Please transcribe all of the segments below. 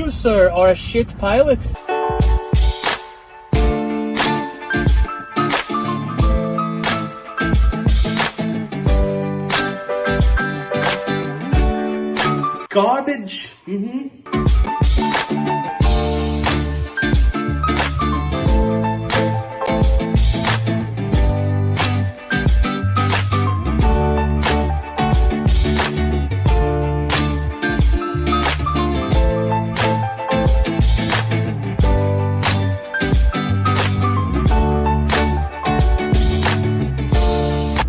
You, sir, are a shit pilot. Garbage.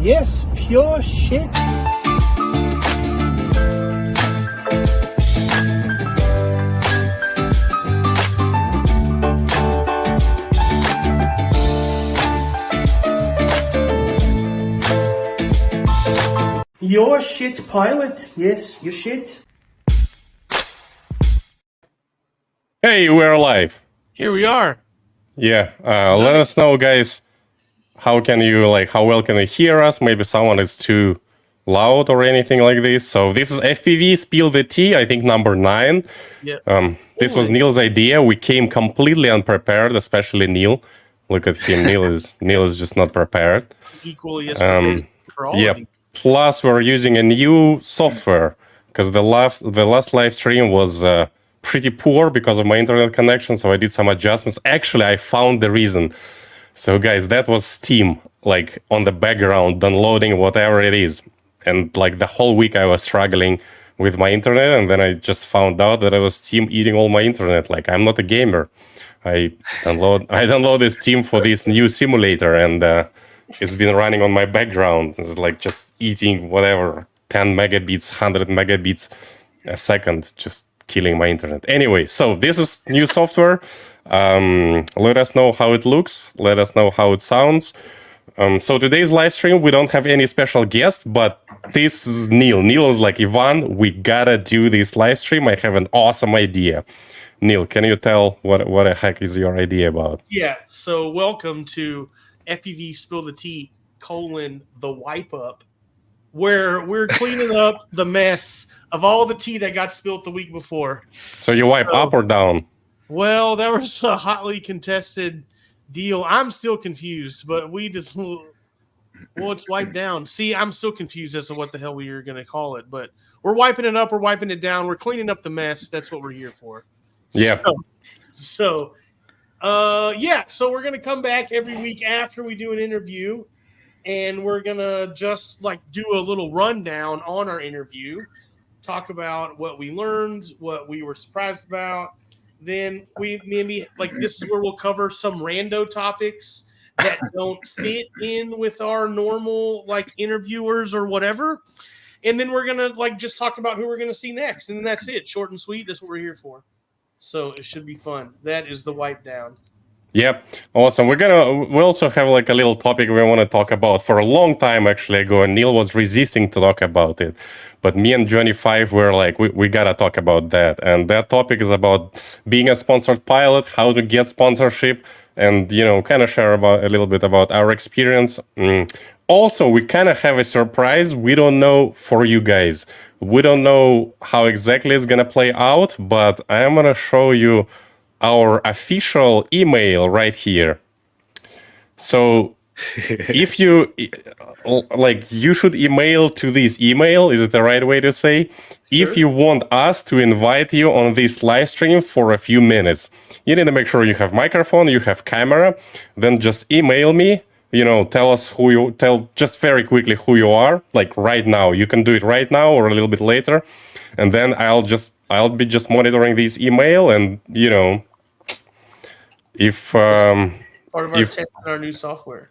Yes, pure shit. You're a shit pilot. Yes, you're shit. Hey, we're live. Here we are. Yeah, let us know, guys. How well can you hear us? Maybe someone is too loud or anything like this. So this is FPV Spill the Tea, I think number 9. Yeah. This was Neil's idea. We came completely unprepared, especially Neil. Look at him. Neil is just not prepared. Equally as prepared for all Yeah. of you. Plus, we're using a new software because the last live stream was pretty poor because of my internet connection. So I did some adjustments. Actually, I found the reason. So guys, that was Steam, like on the background, downloading whatever it is. And like the whole week I was struggling with my internet, and then I just found out that it was Steam eating all my internet. Like, I'm not a gamer. I downloaded Steam for this new simulator, and it's been running on my background. It's like just eating whatever, 10 megabits, 100 megabits a second, just killing my internet. Anyway, so this is new software. Let us know how it looks. Let us know how it sounds. So today's live stream, we don't have any special guest, but this is Neil. Neil is like, Ivan, we gotta do this live stream. I have an awesome idea. Neil, can you tell what the heck is your idea about? Yeah. So welcome to FPV Spill the Tea, the wipe up, where we're cleaning up the mess of all the tea that got spilled the week before. So you wipe up or down? Well, that was a hotly contested deal. I'm still confused, but it's wiped down. See, I'm still confused as to what the hell we are going to call it, but we're wiping it up, we're wiping it down, we're cleaning up the mess. That's what we're here for. Yeah. So we're going to come back every week after we do an interview, and we're going to just like do a little rundown on our interview, talk about what we learned, what we were surprised about. Then we maybe this is where we'll cover some rando topics that don't fit in with our normal interviewers or whatever. And then we're gonna just talk about who we're gonna see next, and then that's it. Short and sweet. That's what we're here for. So it should be fun. That is the Wipedown. Yep, awesome. We also have a little topic we want to talk about. For a long time actually ago, and Neil was resisting to talk about it, but me and Johnny 5 were like, we gotta talk about that. And that topic is about being a sponsored pilot, how to get sponsorship, and kind of share a little bit about our experience. Also, we kind of have a surprise. We don't know for you guys. We don't know how exactly it's gonna play out, but I am gonna show you our official email right here. So if you you should email to this email, is it the right way to say? Sure. If you want us to invite you on this live stream for a few minutes, you need to make sure you have microphone, you have camera, then just email me, tell us just very quickly who you are, like right now. You can do it right now or a little bit later. And then I'll be just monitoring this email, and if part of our testing our new software.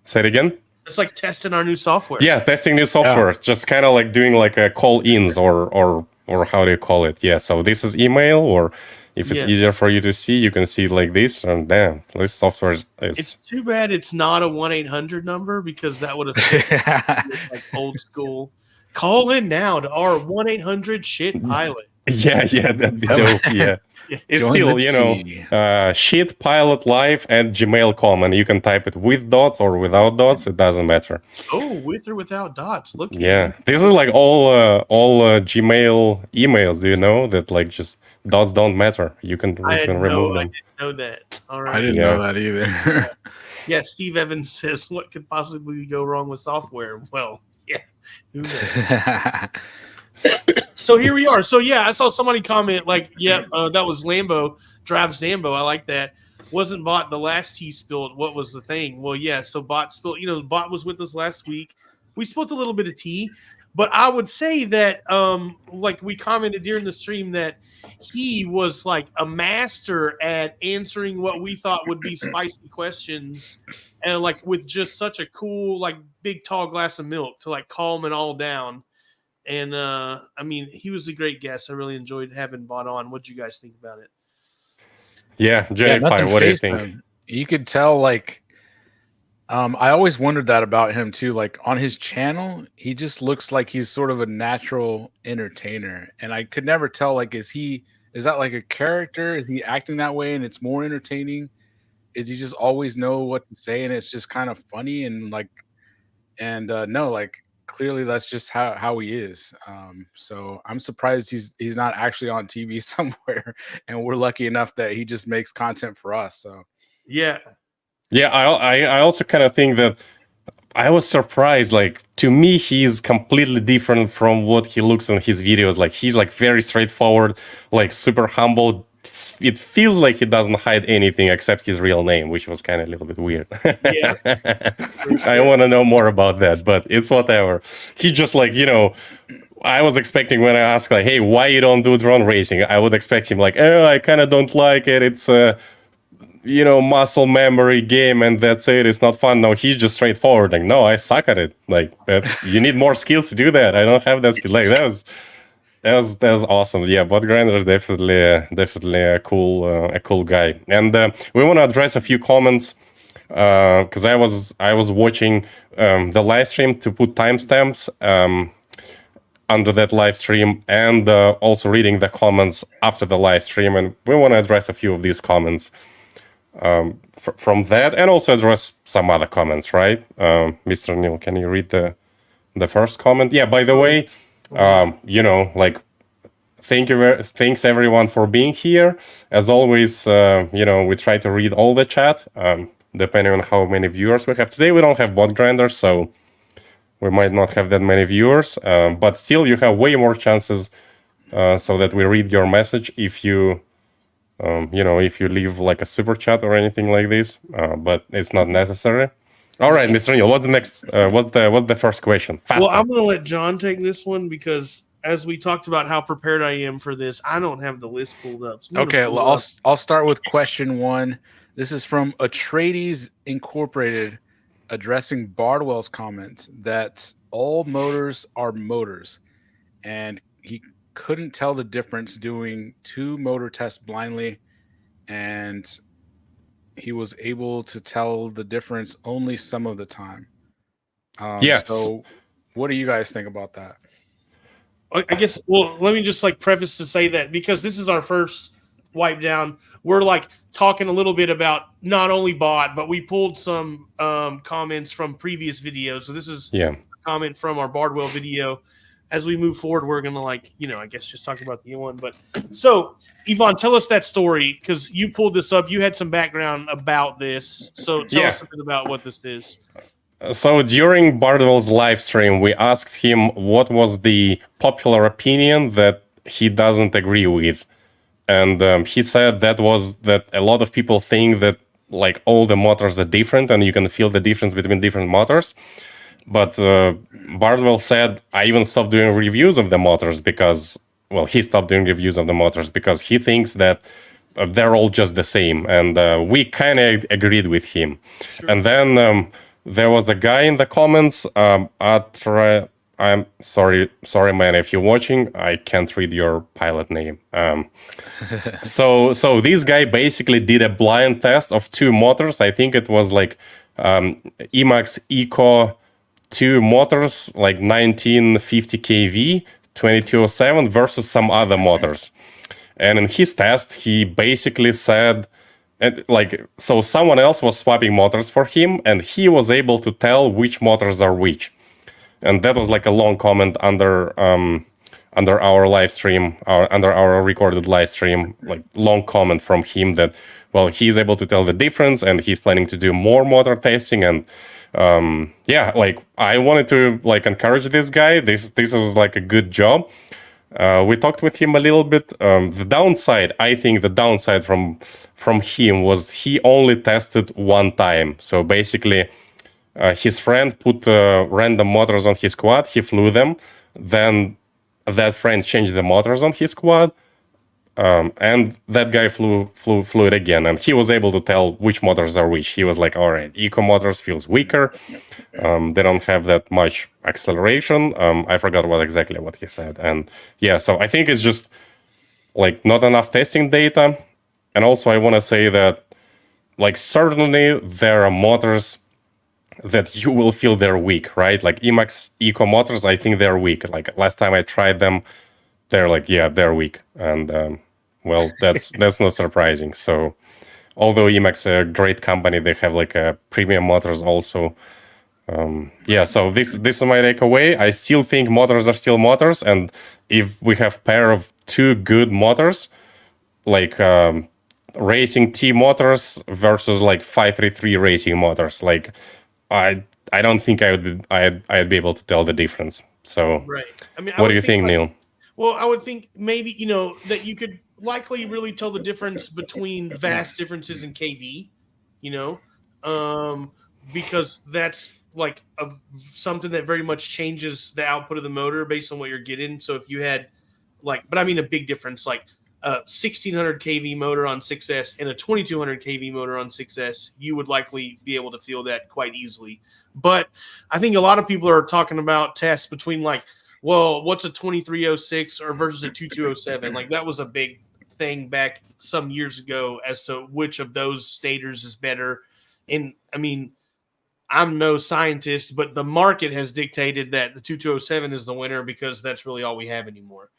Say it again. It's like testing our new software. Yeah, testing new software. Yeah. Just kind of like doing like a call-ins or how do you call it? Yeah. So this is email, or if it's easier for you to see, you can see it like this. And damn, this software is. It's too bad it's not a 1-800 number, because that would have been like old school. Call in now to our 1-800 shit pilot. Yeah, that'd be dope. Yeah. It's Join still, the tea. shit pilot live at gmail.com, and you can type it with dots or without dots. It doesn't matter. Oh, with or without dots. Look. Yeah, this is like all Gmail emails. Do you know that like just dots don't matter? You can remove I them. didn't know that. All right. I didn't know that either. Yeah, Steve Evans says, "What could possibly go wrong with software?" Well, yeah. Who knows? So here we are. So yeah, I saw somebody comment like, "Yeah, that was Lambo Drive Zambo." I like that. Wasn't Bot the last tea spilled? What was the thing? Well, yeah. So Bot spilled. Bot was with us last week. We spilled a little bit of tea, but I would say that, like we commented during the stream, that he was like a master at answering what we thought would be spicy questions, and like with just such a cool, like big tall glass of milk to like calm it all down. And I mean, he was a great guest. I really enjoyed having Bot on. What'd you guys think about it? Yeah, Johnny nothing Pie, what do you fazed think? him. You could tell, like, I always wondered that about him too. Like on his channel, he just looks like he's sort of a natural entertainer, and I could never tell, like, is that like a character? Is he acting that way and it's more entertaining? Is he just always know what to say and it's just kind of funny and like, and no, like clearly that's just how he is. So I'm surprised he's not actually on TV somewhere, and we're lucky enough that he just makes content for us. So Yeah. Yeah, I also kind of think that I was surprised. Like, to me, he's completely different from what he looks in his videos. Like, he's like very straightforward, like super humble. It feels like he doesn't hide anything except his real name, which was kind of a little bit weird. Yeah. I want to know more about that, but it's whatever. He just like, I was expecting when I asked like, hey, why you don't do drone racing? I would expect him like, oh, I kind of don't like it. It's a, muscle memory game and that's it. It's not fun. No, he's just straightforward. Like, no, I suck at it. Like, you need more skills to do that. I don't have that skill. Like, that was awesome. Yeah, Bot Grinder is definitely a cool guy. And we want to address a few comments because I was watching the live stream to put timestamps under that live stream, and also reading the comments after the live stream, and we want to address a few of these comments from that, and also address some other comments, right? Mr. Neil, can you read the first comment? Yeah, by the way, thanks everyone for being here. As always, we try to read all the chat, depending on how many viewers we have. Today we don't have Bot Grinder, so we might not have that many viewers, but still you have way more chances so that we read your message if you if you leave like a super chat or anything like this, but it's not necessary. All right, Mr. Neil, what's the next? What's the first question? Faster. Well, I'm going to let John take this one because as we talked about how prepared I am for this, I don't have the list pulled up. So okay, well, I'll start with question 1. This is from Atreides Incorporated, addressing Bardwell's comment that all motors are motors, and he couldn't tell the difference doing 2 motor tests blindly, and he was able to tell the difference only some of the time. Yes. So what do you guys think about that? I guess, well, let me just like preface to say that because this is our first Wipedown, we're like talking a little bit about not only Bot, but we pulled some comments from previous videos. So this is a comment from our Bardwell video. As we move forward, we're going to I guess just talk about the one. But so, Yvonne, tell us that story because you pulled this up. You had some background about this. So tell us a bit about what this is. So during Bardwell's live stream, we asked him what was the popular opinion that he doesn't agree with. And he said that a lot of people think that like all the motors are different and you can feel the difference between different motors. But Bardwell said, I even stopped doing reviews of the motors because, he stopped doing reviews of the motors because he thinks that they're all just the same. And we kind of agreed with him. Sure. And then there was a guy in the comments, I'm sorry, man, if you're watching, I can't read your pilot name. So this guy basically did a blind test of 2 motors. I think it was like Emax Eco 2 motors, like 1950 kV, 2207 versus some other motors. And in his test, he basically said, and like, so someone else was swapping motors for him, and he was able to tell which motors are which. And that was like a long comment under our live stream, under our recorded live stream, like long comment from him that, well, he's able to tell the difference, and he's planning to do more motor testing. And yeah, like I wanted to like encourage this guy. This was like a good job. We talked with him a little bit. The downside, I think, the downside from him was he only tested one time. So basically, his friend put random motors on his quad. He flew them. Then that friend changed the motors on his quad, and that guy flew it again. And he was able to tell which motors are which. He was like, "All right, eco motors feels weaker. They don't have that much acceleration." I forgot exactly what he said. And yeah, so I think it's just like not enough testing data. And also, I want to say that like certainly there are motors that you will feel they're weak, right? Like Emax Eco motors, I think they're weak. Like last time I tried them, they're like, yeah, they're weak. And well, that's not surprising. So although Emax is a great company, they have like a premium motors also. Yeah, so this is my takeaway. I still think motors are still motors. And if we have pair of two good motors, like racing T motors versus like 533 racing motors, like I don't think I'd be able to tell the difference. So right. I mean, what do you think, Neil? Well, I would think maybe, that you could likely really tell the difference between vast differences in KV, because that's like something that very much changes the output of the motor based on what you're getting. So if you had but I mean a big difference, like a 1600 kV motor on 6S and a 2200 kV motor on 6S, you would likely be able to feel that quite easily. But I think a lot of people are talking about tests between like, well, what's a 2306 or versus a 2207? Like that was a big thing back some years ago as to which of those stators is better. And I mean, I'm no scientist, but the market has dictated that the 2207 is the winner because that's really all we have anymore.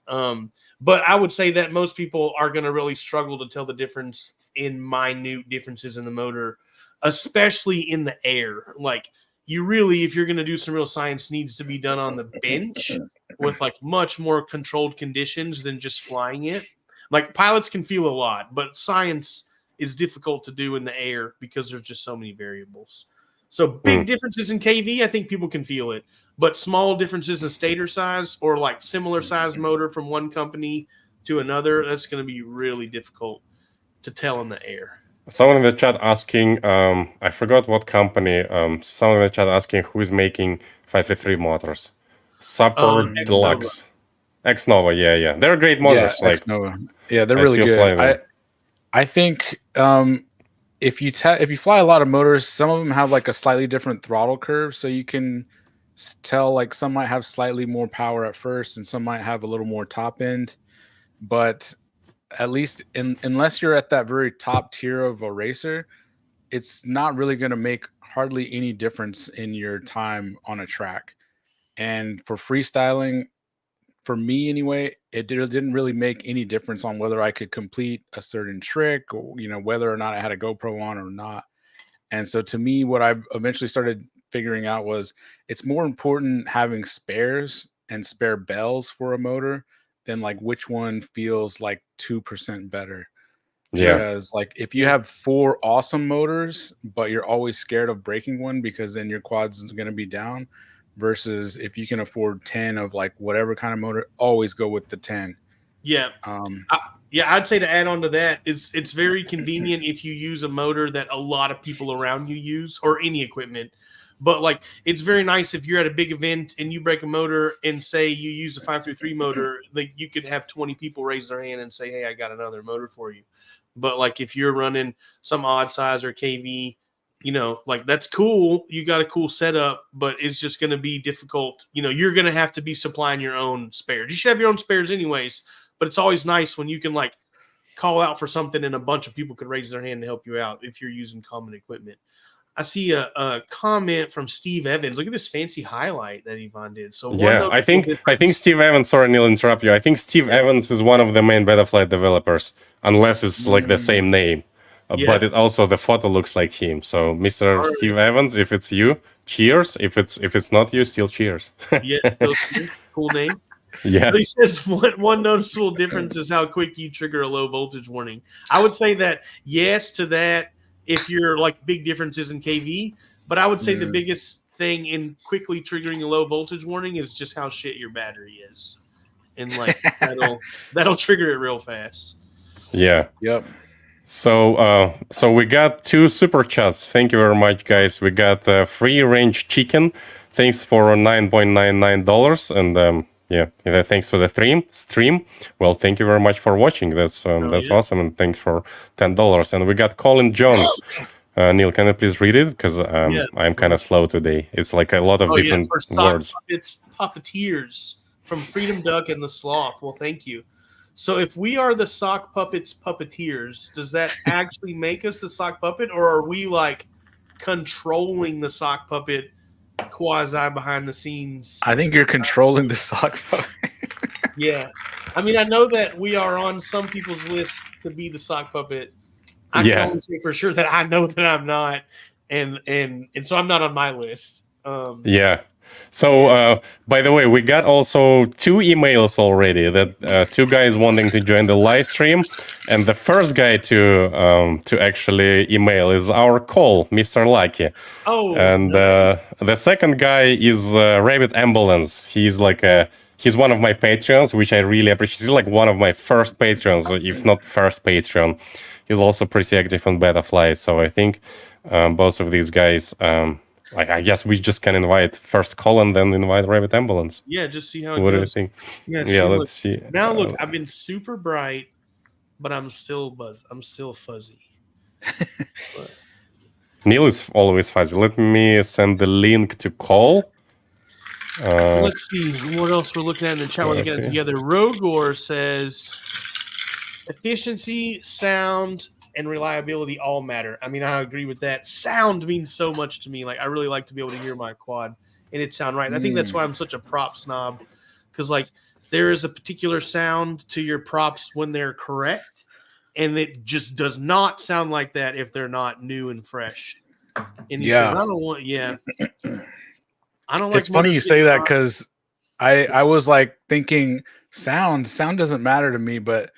But I would say that most people are going to really struggle to tell the difference in minute differences in the motor, especially in the air. Like you really, if you're going to do some real science, needs to be done on the bench with like much more controlled conditions than just flying it. Like pilots can feel a lot, but science is difficult to do in the air because there's just so many variables. So big differences in KV, I think people can feel it. But small differences in stator size or like similar size motor from one company to another, that's going to be really difficult to tell in the air. Someone in the chat asking, I forgot what company, someone in the chat asking who is making 533 motors. Super Deluxe. X-Nova, yeah. They're great motors. Yeah, like X-Nova. Yeah, they're really good. I think if you fly a lot of motors, some of them have like a slightly different throttle curve, so you can tell like some might have slightly more power at first and some might have a little more top end. But at least unless you're at that very top tier of a racer, it's not really going to make hardly any difference in your time on a track. And for freestyling, for me anyway, it didn't really make any difference on whether I could complete a certain trick or, whether or not I had a GoPro on or not. And so to me, what I eventually started figuring out was it's more important having spares and spare bells for a motor than like which one feels like 2% better. Yeah. Because like if you have 4 awesome motors, but you're always scared of breaking one because then your quad's going to be down, versus if you can afford 10 of like whatever kind of motor, always go with the 10. Yeah. I'd say to add on to that, it's very convenient if you use a motor that a lot of people around you use or any equipment. But like it's very nice if you're at a big event and you break a motor and say you use a 533 motor, like you could have 20 people raise their hand and say, "Hey, I got another motor for you." But like if you're running some odd size or KV, like that's cool. You got a cool setup, but it's just going to be difficult. You're going to have to be supplying your own spares. You should have your own spares anyways, but it's always nice when you can like call out for something and a bunch of people could raise their hand to help you out if you're using common equipment. I see a comment from Steve Evans. Look at this fancy highlight that Yvonne did. So Yeah, I think Steve Evans. Sorry, Neil, interrupt you. I think Steve Evans is one of the main Betaflight developers, unless it's like the same name. But it also the photo looks like him. So, Mr. Steve Evans, if it's you, cheers. If it's not you, still cheers. Yeah, so cool name. Yeah. But he says one noticeable difference is how quick you trigger a low voltage warning. I would say that yes to that if you're like big differences in KV, but I would say the biggest thing in quickly triggering a low voltage warning is just how shit your battery is. And like that'll trigger it real fast. Yeah. Yep. So we got 2 super chats. Thank you very much, guys. We got Free Range Chicken. Thanks for $9.99 and thanks for the stream. Well, thank you very much for watching. That's awesome, and thanks for $10. And we got Colin Jones. Neil, can you please read it? Because I'm kind of slow today. It's like a lot of different words. It's puppeteers from Freedom Duck and the Sloth. Well, thank you. So if we are the sock puppets puppeteers, does that actually make us the sock puppet, or are we like controlling the sock puppet quasi behind the scenes? I think you're controlling the sock puppet. Yeah. I mean, I know that we are on some people's lists to be the sock puppet. I can only say for sure that I know that I'm not, and so I'm not on my list. So, by the way, we got also 2 emails already that 2 guys wanting to join the live stream, and the first guy to actually email is our call, Mr. Lucky. Oh, and the second guy is Rabbit Ambulance. He's one of my Patreons, which I really appreciate. He's like one of my first Patreons, if not first Patreon. He's also pretty active on Betaflight, so I think both of these guys. I guess we just can invite first Colin, then invite Rabbit Ambulance. Yeah, just see how it goes. What do you think? Yeah, let's see. Now look, I've been super bright, but I'm still fuzzy. Neil is always fuzzy. Let me send the link to call. Let's see what else we're looking at in the chat when we get it together. Rogor says efficiency, sound, and reliability all matter. I mean, I agree with that. Sound means so much to me. Like, I really like to be able to hear my quad and it sound right. And I think that's why I'm such a prop snob, because like there is a particular sound to your props when they're correct, and it just does not sound like that if they're not new and fresh. And he says, I don't want. I don't like. It's funny you say that, because I was like thinking sound doesn't matter to me, but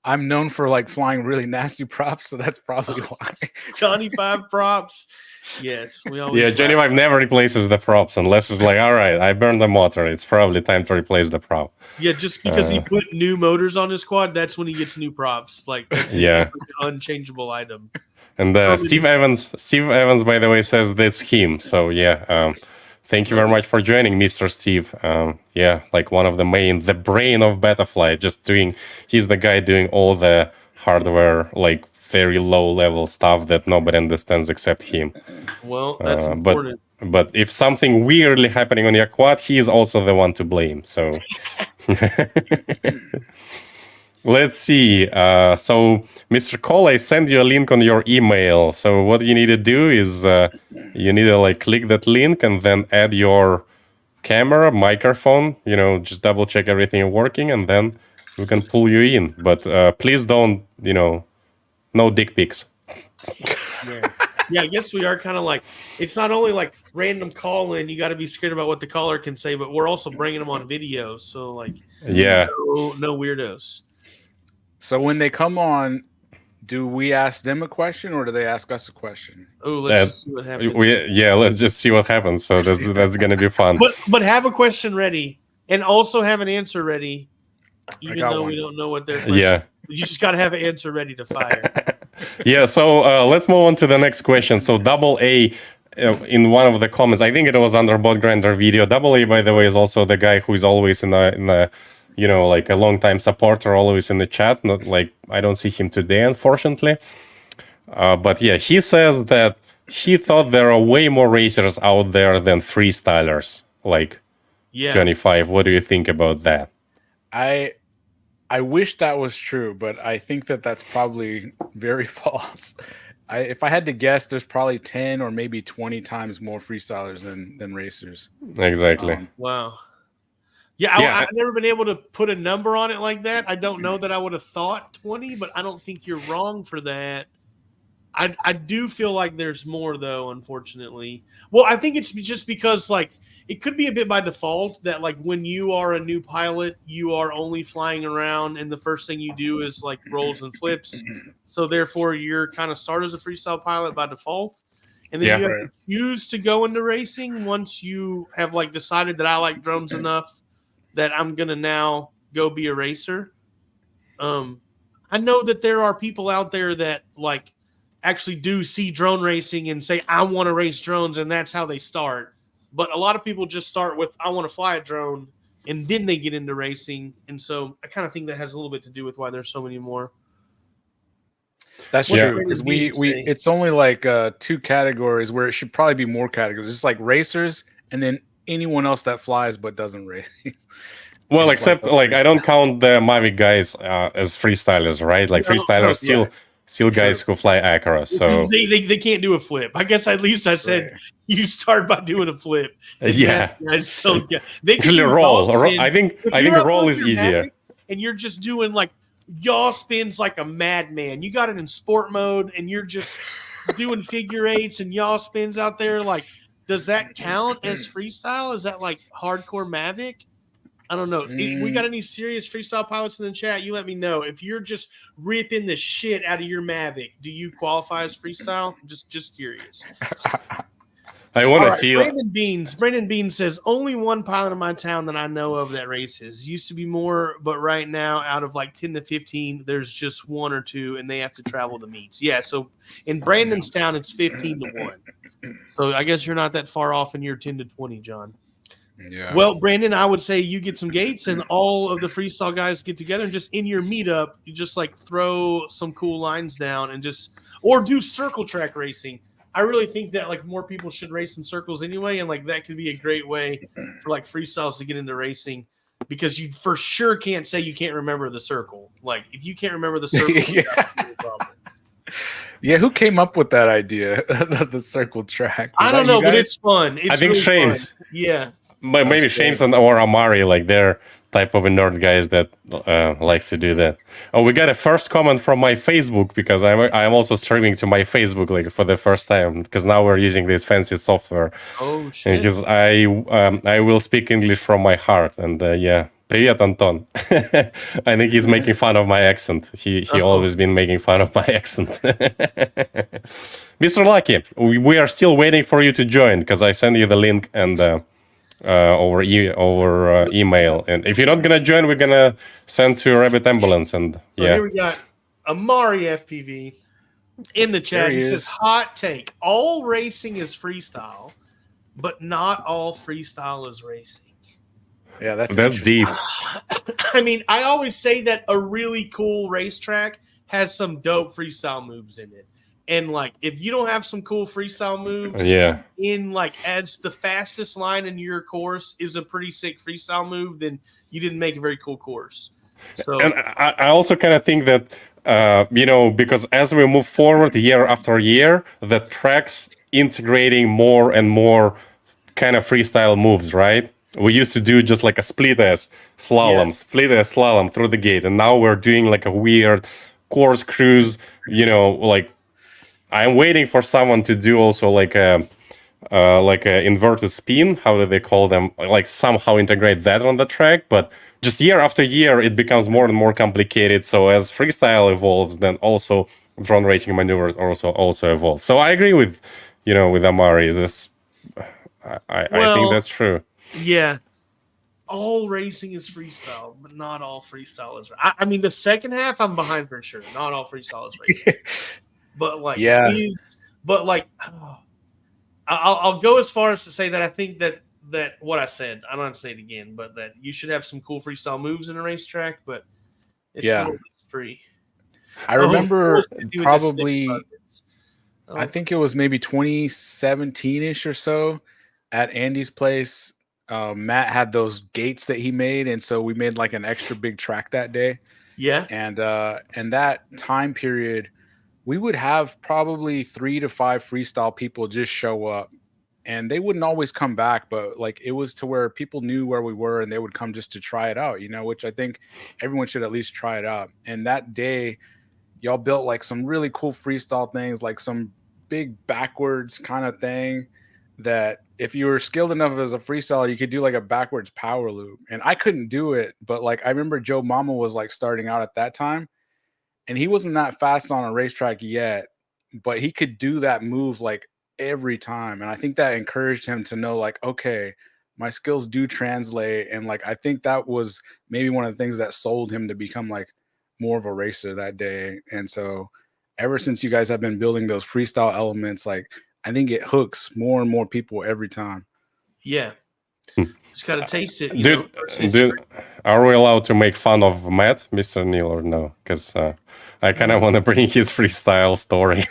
I'm known for like flying really nasty props, so that's probably why. Johnny 5 props. Yes, we always. Johnny 5 never replaces the props unless it's like, all right, I burned the motor. It's probably time to replace the prop. Yeah, just because he put new motors on his quad, that's when he gets new props. Like that's an unchangeable item. And Steve Evans, by the way, says that's him. So thank you very much for joining, Mr. Steve. Like one of the brain of Betaflight, he's the guy doing all the hardware, like very low level stuff that nobody understands except him. Well, that's important. But if something weirdly happening on your quad, he is also the one to blame. So let's see. So Mr. Cole, I send you a link on your email. So what you need to do is you need to like click that link and then add your camera, microphone, just double check everything working, and then we can pull you in. But please don't, no dick pics. Yeah, I guess we are kind of like, it's not only like random call in, you got to be scared about what the caller can say, but we're also bringing them on video. So like, no weirdos. So when they come on, do we ask them a question or do they ask us a question? Oh, let's just see what happens. Let's just see what happens. So that's going to be fun. But have a question ready and also have an answer ready, even though we don't know what they're. Yeah. You just got to have an answer ready to fire. So let's move on to the next question. So Double A, in one of the comments, I think it was under Bot Grinder video. Double A, by the way, is also the guy who is always in the like a long time supporter, always in the chat. Not like I don't see him today, unfortunately. But he says that he thought there are way more racers out there than freestylers. Like Johnny 5. What do you think about that? I wish that was true, but I think that that's probably very false. if I had to guess, there's probably 10 or maybe 20 times more freestylers than racers. Exactly. Wow. Yeah, Yeah. I've never been able to put a number on it like that. I don't know that I would have thought 20, but I don't think you're wrong for that. I do feel like there's more, though, unfortunately. Well, I think it's just because, like, it could be a bit by default that, like, when you are a new pilot, you are only flying around, and the first thing you do is, like, rolls and flips. So, therefore, you're kind of start as a freestyle pilot by default. And then you have to choose to go into racing once you have, like, decided that I like drones enough that I'm going to now go be a racer. I know that there are people out there that, like, actually do see drone racing and say, I want to race drones, and that's how they start. But a lot of people just start with, I want to fly a drone, and then they get into racing. And so I kind of think that has a little bit to do with why there's so many more. That's true, because it's only like 2 categories where it should probably be more categories. It's like racers and then anyone else that flies but doesn't race. Well, except like I don't count the Mavic guys as freestylers, right? Like freestylers still guys who fly Acura, so they can't do a flip. I guess at least I said you start by doing a flip. Yeah, guys don't get. They can actually roll. I think a roll is easier. And you're just doing like yaw spins like a madman. You got it in sport mode, and you're just doing figure eights and yaw spins out there. Like, does that count as freestyle? Is that like hardcore Mavic? I don't know. We got any serious freestyle pilots in the chat? You let me know. If you're just ripping the shit out of your Mavic, do you qualify as freestyle? Just curious. I want to see. Brandon Beans says, only one pilot in my town that I know of that races. Used to be more, but right now, out of like 10 to 15, there's just 1 or 2, and they have to travel to meets. Yeah, so in Brandon's town, it's 15 to 1. So I guess you're not that far off in your 10 to 20, John. Yeah. Well, Brandon, I would say you get some gates and all of the freestyle guys get together and just in your meetup, you just like throw some cool lines down and or do circle track racing. I really think that like more people should race in circles anyway, and like that could be a great way for like freestyles to get into racing, because you for sure can't say you can't remember the circle. Like if you can't remember the circle, yeah, who came up with that idea? The circle track. I don't know, but it's fun. It's I think really Shames. Fun. Yeah. But maybe Shames or Amari, like they're type of a nerd guys that likes to do that. Oh, we got a first comment from my Facebook, because I'm also streaming to my Facebook like for the first time, because now we're using this fancy software. Oh shit! Because I will speak English from my heart, and yeah, привет, Anton. I think he's making fun of my accent. He always been making fun of my accent. Mr. Lucky, we are still waiting for you to join, because I sent you the link and. Over email, and if you're not gonna join, we're gonna send to Rabbit Ambulance. And here we got Amari FPV in the chat. He says, "Hot take: all racing is freestyle, but not all freestyle is racing." Yeah, that's deep. I mean, I always say that a really cool racetrack has some dope freestyle moves in it. And like, if you don't have some cool freestyle moves, in like as the fastest line in your course is a pretty sick freestyle move, then you didn't make a very cool course. So, and I also kind of think that because as we move forward year after year, the tracks integrating more and more kind of freestyle moves, right? We used to do just like a split S slalom through the gate, and now we're doing like a weird course cruise, like. I'm waiting for someone to do also like a inverted spin. How do they call them? Like somehow integrate that on the track. But just year after year, it becomes more and more complicated. So as freestyle evolves, then also drone racing maneuvers also evolve. So I agree with Amari. I think that's true. Yeah. All racing is freestyle, but not all freestyle is. I mean, the second half, I'm behind for sure. Not all freestyle is racing. But like, I'll go as far as to say that I think that what I said, I don't have to say it again, but that you should have some cool freestyle moves in a racetrack, but it's a little bit free. I remember probably, I think it was maybe 2017-ish or so at Andy's place. Matt had those gates that he made, and so we made like an extra big track that day. Yeah. And that time period, we would have probably 3 to 5 freestyle people just show up, and they wouldn't always come back, but like it was to where people knew where we were and they would come just to try it out, which I think everyone should at least try it out. And that day, y'all built like some really cool freestyle things, like some big backwards kind of thing that if you were skilled enough as a freestyler, you could do like a backwards power loop. And I couldn't do it, but like I remember Joe Mama was like starting out at that time, and he wasn't that fast on a racetrack yet, but he could do that move like every time. And I think that encouraged him to know like, okay, my skills do translate. And like I think that was maybe one of the things that sold him to become like more of a racer that day. And so ever since you guys have been building those freestyle elements, like I think it hooks more and more people every time. Yeah. Just gotta taste it, dude, are we allowed to make fun of Matt, Mr. Neil, or no? Because I kind of want to bring his freestyle story.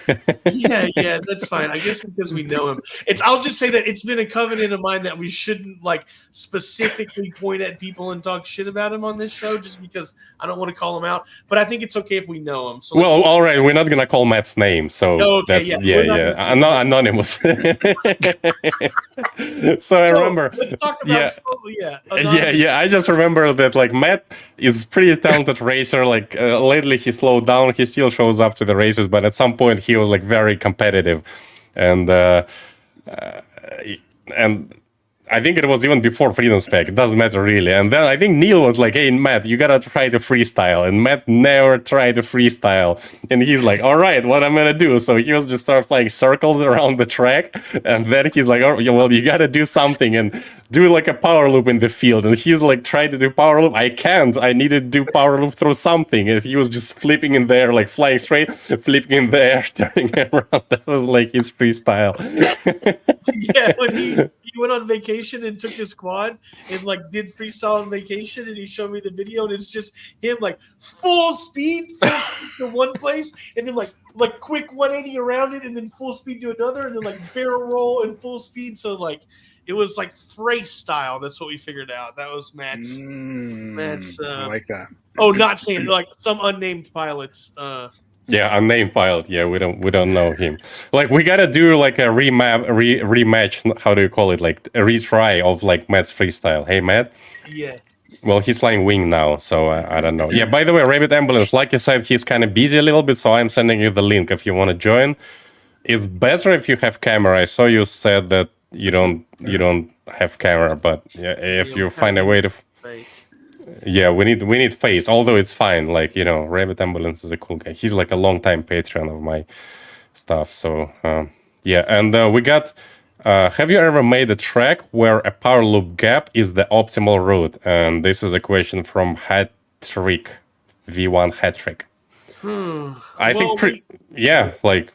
yeah, that's fine. I guess because we know him. I'll just say that it's been a covenant of mine that we shouldn't like specifically point at people and talk shit about him on this show, just because I don't want to call him out. But I think it's okay if we know him. So well, all right, we're not gonna call Matt's name, so okay, that's I'm not anonymous. So I remember. Let's talk about I just remember that like Matt is pretty talented racer. Like lately he slowed down. He still shows up to the races, but at some point he was like very competitive, and I think it was even before Freedom Spec. It doesn't matter really. And then I think Neil was like, "Hey Matt, you gotta try the freestyle." And Matt never tried the freestyle. And he's like, "All right, what I'm gonna do?" So he was just start flying circles around the track. And then he's like, "Oh, well, you gotta do something and do like a power loop in the field." And he's like, trying to do power loop. I can't. I need to do power loop through something. And he was just flipping in there, like flying straight, flipping in there, turning around. That was like his freestyle. Yeah, when he went on vacation and took his quad and like did freestyle on vacation, and he showed me the video, and it's just him like full speed to one place, and then like quick 180 around it, and then full speed to another, and then like barrel roll and full speed. So like it was like Freestyle. That's what we figured out. That was Matt's. I like that. Oh, not saying like some unnamed pilots. Yeah, unnamed pilot. Yeah, we don't know him. Like we gotta do like a rematch. How do you call it? Like a retry of like Matt's freestyle. Hey Matt. Yeah. Well, he's flying wing now, so I don't know. Yeah. By the way, Rabbit Ambulance, like I said, he's kind of busy a little bit, so I'm sending you the link if you want to join. It's better if you have camera. I saw you said that you don't have camera, but yeah, if you find a way to. Yeah, we need face. Although it's fine, like Rabbit Ambulance is a cool guy. He's like a long time patron of my stuff. So yeah, and we got. Have you ever made a track where a power loop gap is the optimal route? And this is a question from Hattrick, V1 Hattrick. I think like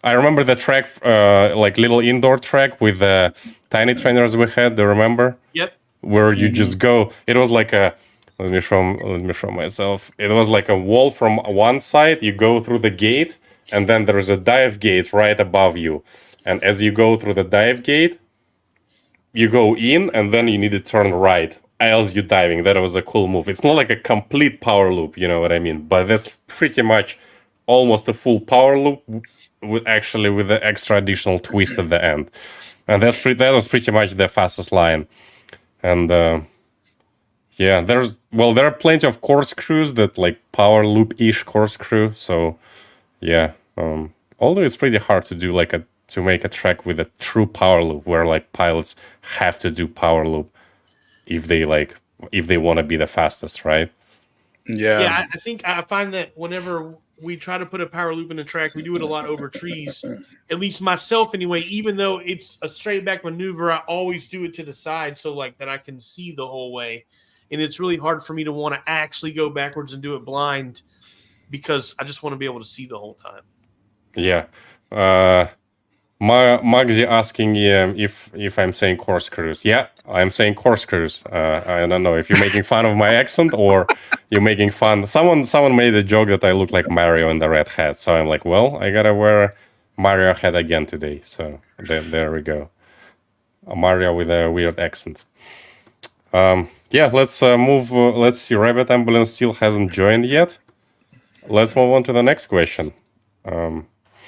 I remember the track, like little indoor track with the tiny trainers we had. Do you remember? Yep. Where you just go. It was like a. Let me show myself. It was like a wall from one side. You go through the gate, and then there is a dive gate right above you. And as you go through the dive gate, you go in, and then you need to turn right. Else you're diving. That was a cool move. It's not like a complete power loop, you know what I mean? But that's pretty much almost a full power loop with the extra additional twist at the end. And that was pretty much the fastest line. And yeah, there are plenty of corkscrews that like power loop-ish corkscrew. So yeah, although it's pretty hard to do to make a track with a true power loop where like pilots have to do power loop if they want to be the fastest, right? Yeah. I find that whenever we try to put a power loop in a track, we do it a lot over trees. At least myself anyway, even though it's a straight back maneuver, I always do it to the side so like that I can see the whole way. And it's really hard for me to want to actually go backwards and do it blind because I just want to be able to see the whole time. Yeah. Magzi asking if I'm saying corkscrews. Yeah, I'm saying corkscrews. I don't know if you're making fun of my accent or you're making fun. Someone made a joke that I look like Mario in the red hat. So I'm like, well, I gotta wear Mario hat again today. So there we go. A Mario with a weird accent. Yeah, let's move. Let's see. Rabbit Ambulance still hasn't joined yet. Let's move on to the next question.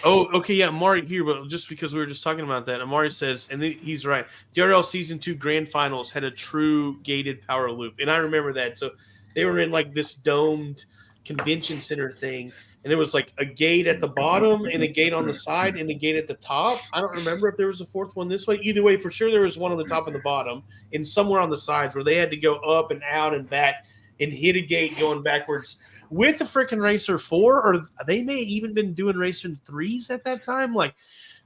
Oh, okay, yeah, Amari here, but just because we were just talking about that, Amari says, and he's right. DRL Season 2 Grand Finals had a true gated power loop, and I remember that. So they were in like this domed convention center thing, and there was like a gate at the bottom and a gate on the side and a gate at the top. I don't remember if there was a fourth one this way. Either way, for sure there was one on the top and the bottom, and somewhere on the sides where they had to go up and out and back and hit a gate going backwards with the freaking Racer 4, or they may even been doing Racer 3s at that time. Like,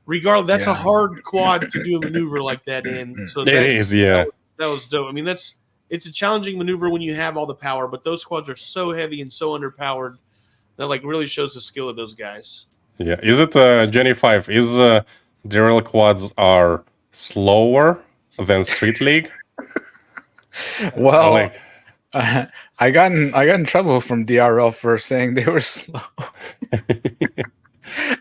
regardless, that's a hard quad to do a maneuver like that in. So it is, yeah. That was dope. I mean, it's a challenging maneuver when you have all the power, but those quads are so heavy and so underpowered that like really shows the skill of those guys. Yeah. Is it Jenny 5? Is DRL quads are slower than Street League? Well, I got in trouble from DRL for saying they were slow.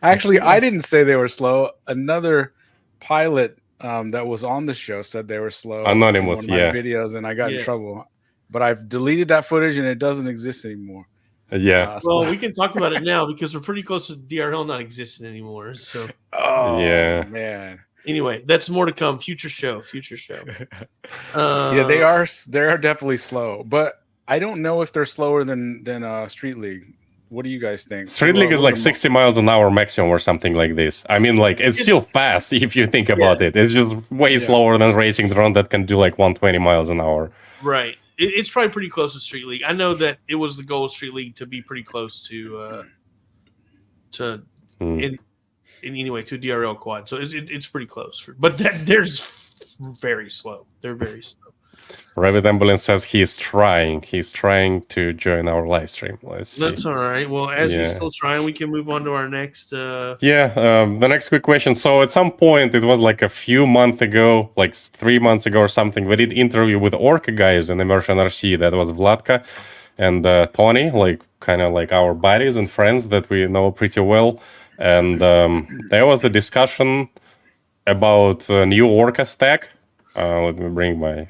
Actually, I didn't say they were slow. Another pilot that was on the show said they were slow. Anonymous, in one of my videos, and I got in trouble. But I've deleted that footage, and it doesn't exist anymore. Yeah. Well, we can talk about it now because we're pretty close to DRL not existing anymore. So. Oh yeah, man. Anyway, that's more to come. Future show. Yeah, they are definitely slow, but I don't know if they're slower than Street League. What do you guys think? Street League is like 60 miles an hour maximum or something like this. I mean, like it's still fast if you think about it. It's just way slower than racing drone that can do like 120 miles an hour. Right. It's probably pretty close to Street League. I know that it was the goal of Street League to be pretty close to anyway, to DRL quad. So it's pretty close. But there's very slow. They're very slow. Rabbit Ambulance says he's trying to join our live stream. Let's see. That's all right. Well, as he's still trying, we can move on to our next. The next quick question. So at some point, it was like a few months ago, like 3 months ago or something, we did interview with Orca guys in Immersion RC. That was Vladka and Tony, like kind of like our buddies and friends that we know pretty well. And there was a discussion about a new Orca stack. Let me bring my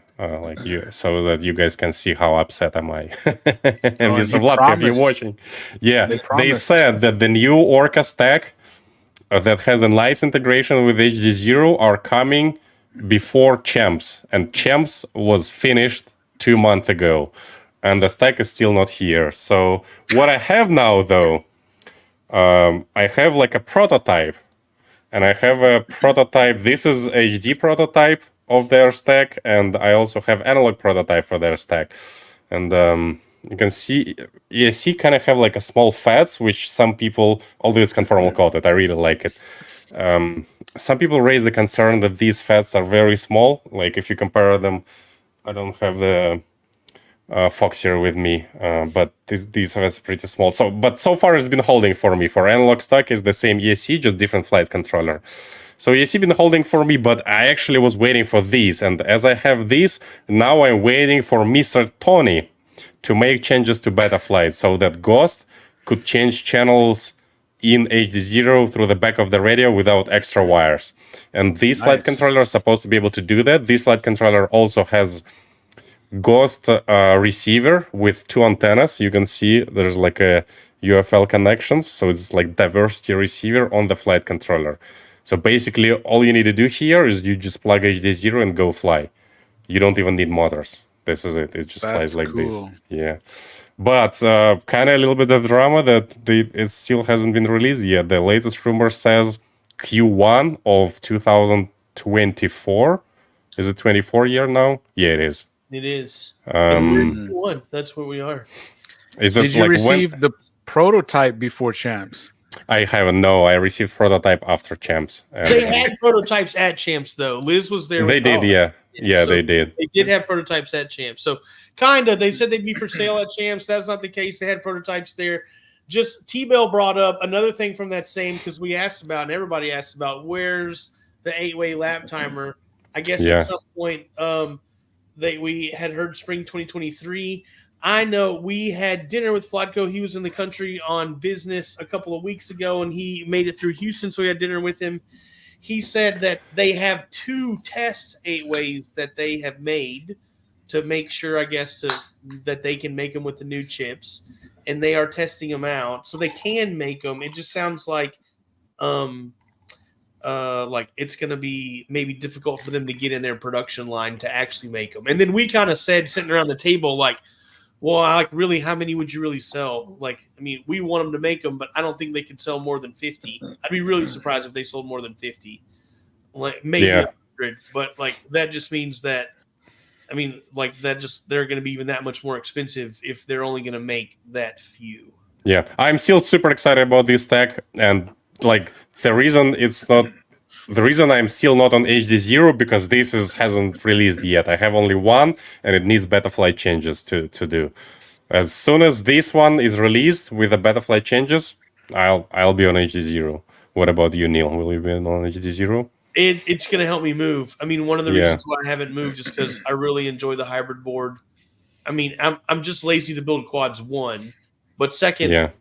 so that you guys can see how upset am I. And Mr. Vladka, if you're watching, they said that the new Orca stack that has a nice integration with HD0 are coming before Champs, and Champs was finished 2 months ago, and the stack is still not here. So what I have now, though, I have like a prototype, and I have a prototype. This is HD prototype of their stack, and I also have analog prototype for their stack. And you can see ESC kind of have like a small fats, which some people, although it's conformal coated, I really like it. Some people raise the concern that these fats are very small. Like if you compare them, I don't have the Fox here with me, but these fats are pretty small. But so far it's been holding for me. For analog stack is the same ESC, just different flight controller. So ESC been holding for me, but I actually was waiting for these. And as I have these, now I'm waiting for Mr. Tony to make changes to Betaflight so that Ghost could change channels in HD0 through the back of the radio without extra wires. And this flight controller is supposed to be able to do that. This flight controller also has Ghost receiver with 2 antennas. You can see there's like a UFL connections. So it's like diversity receiver on the flight controller. So basically, all you need to do here is you just plug HD0 and go fly. You don't even need motors. This is it. It just flies like this. Yeah. But kind of a little bit of drama that it still hasn't been released yet. The latest rumor says Q1 of 2024. Is it 24 year now? Yeah, it is. It is. Q1. That's where we are. Did you receive the prototype before Champs? I haven't. No, I received prototype after Champs. They had prototypes at Champs, though. Liz was there. They did, yeah. Yeah, so they did. They did have prototypes at Champs. So, kind of, they said they'd be for sale at Champs. That's not the case. They had prototypes there. Just T-Bell brought up another thing from that same, because we asked about, and everybody asked about, where's the 8-way lap timer? I guess at some point we had heard spring 2023. I know we had dinner with Vladko. He was in the country on business a couple of weeks ago, and he made it through Houston, so we had dinner with him. He said that they have 2 test 8-ways that they have made to make sure, I guess, that they can make them with the new chips. and they are testing them out, so they can make them. It just sounds like it's going to be maybe difficult for them to get in their production line to actually make them. And then we kind of said, sitting around the table, like, well, like, really, how many would you really sell? Like, I mean, we want them to make them, but I don't think they could sell more than 50. I'd be really surprised if they sold more than 50. Like, maybe 100, but like that just means that, I mean, like that just, they're going to be even that much more expensive if they're only going to make that few. Yeah, I'm still super excited about this tech, and like the reason I'm still not on HD0 because this hasn't released yet. I have only one, and it needs beta flight changes to do. As soon as this one is released with the beta flight changes, I'll be on HD0. What about you, Neil? Will you be on HD0? It's going to help me move. I mean, one of the reasons why I haven't moved is because I really enjoy the hybrid board. I mean, I'm just lazy to build quads, one, but second,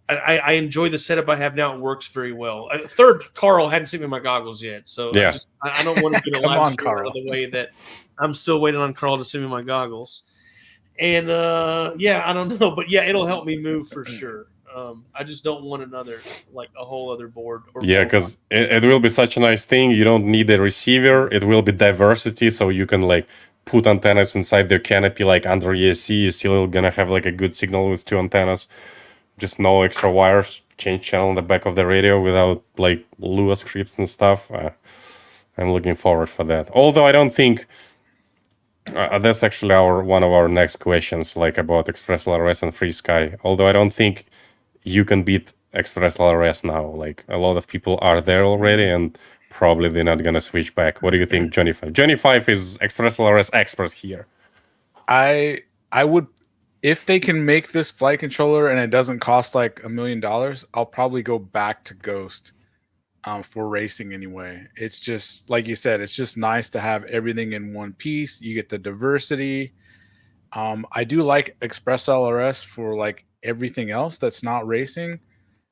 I enjoy the setup I have now. It works very well. Third, Carl hadn't sent me my goggles yet, so I don't want to get a live stream out of the way that I'm still waiting on Carl to send me my goggles. And I don't know, but it'll help me move for sure. I just don't want another, like a whole other board. Because it will be such a nice thing. You don't need a receiver. It will be diversity, so you can like put antennas inside their canopy, like under ESC. You're still gonna have like a good signal with two antennas. Just no extra wires, change channel in the back of the radio without like Lua scripts and stuff. I'm looking forward for that. Although I don't think that's actually one of our next questions, like about Express LRS and Free Sky. Although I don't think you can beat Express LRS now. Like a lot of people are there already, and probably they're not gonna switch back. What do you think, Johnny 5? Johnny 5 is Express LRS expert here. I would. If they can make this flight controller and it doesn't cost like $1 million, I'll probably go back to Ghost for racing anyway. It's just, like you said, it's just nice to have everything in one piece. You get the diversity. I do like Express LRS for like everything else that's not racing.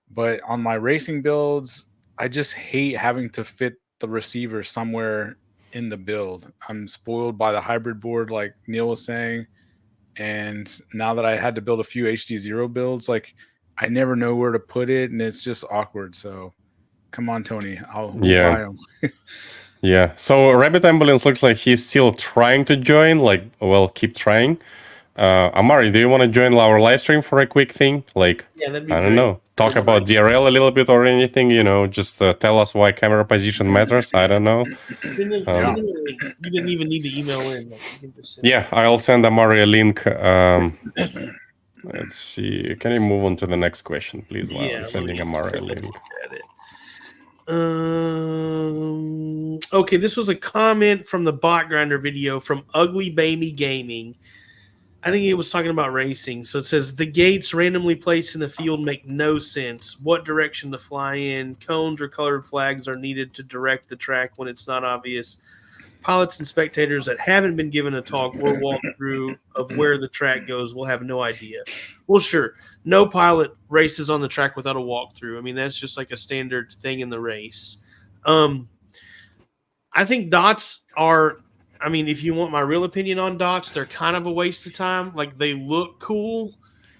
But on my racing builds, I just hate having to fit the receiver somewhere in the build. I'm spoiled by the hybrid board, like Neil was saying. And now that I had to build a few HD0 builds, like I never know where to put it, and it's just awkward. So come on, Tony, I'll buy them. Yeah. So Rabbit Ambulance looks like he's still trying to join. Like, well, keep trying. Amari, do you want to join our live stream for a quick thing? Like, that'd be I don't know, talk about DRL a little bit or anything, just tell us why camera position matters. I don't know. You didn't even need to email in. I'll send Amari a link. Let's see. Can you move on to the next question, please? While I'm sending Amari a link. Okay, this was a comment from the bot grinder video from Ugly Baby Gaming. I think it was talking about racing. So it says the gates randomly placed in the field make no sense. What direction to fly in? Cones or colored flags are needed to direct the track when it's not obvious. Pilots and spectators that haven't been given a talk or walkthrough of where the track goes will have no idea. Well, sure. No pilot races on the track without a walkthrough. I mean, that's just like a standard thing in the race. I think dots are... I mean, if you want my real opinion on dots, they're kind of a waste of time. Like, they look cool,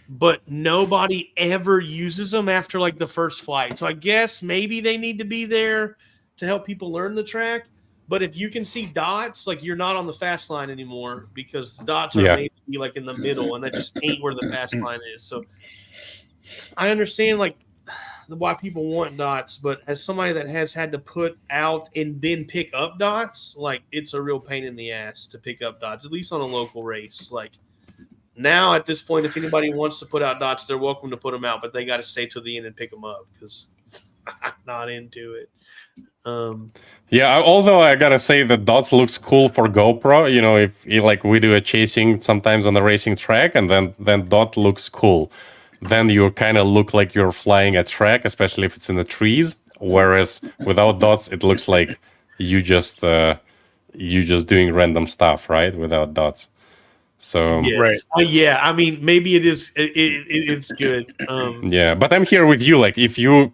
but nobody ever uses them after, like, the first flight. So I guess maybe they need to be there to help people learn the track. But if you can see dots, like, you're not on the fast line anymore because the dots are maybe, like, in the middle, and that just ain't where the fast line is. So I understand, like, why people want dots, but as somebody that has had to put out and then pick up dots, like, it's a real pain in the ass to pick up dots, at least on a local race. Like, now at this point, if anybody wants to put out dots, they're welcome to put them out, but they got to stay till the end and pick them up because I'm not into it. Although I gotta say that dots looks cool for GoPro. If like we do a chasing sometimes on the racing track, and then dot looks cool. Then you kind of look like you're flying a track, especially if it's in the trees. Whereas without dots, it looks like you just doing random stuff, right? Without dots. So right. I mean, maybe it is. It's good. But I'm here with you. Like, if you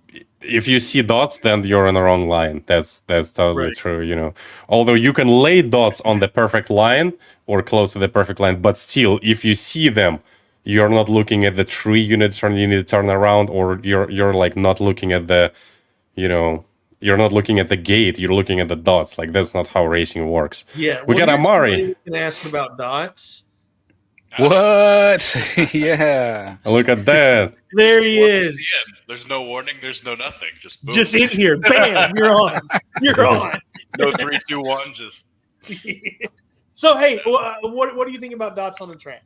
see dots, then you're on the wrong line. That's totally true. Although you can lay dots on the perfect line or close to the perfect line, but still, if you see them, you're not looking at the tree you need to turn around, or you're like not looking at the, you're not looking at the gate, you're looking at the dots. Like, that's not how racing works. Yeah, We got here's Amari. somebody who can ask about dots. What? Yeah. Look at that. There he is. Yeah, there's no warning. There's no nothing. Just boom. Just in here. Bam. You're on. You're on. No 3, 2, 1. Just. So, hey, what do you think about dots on the track?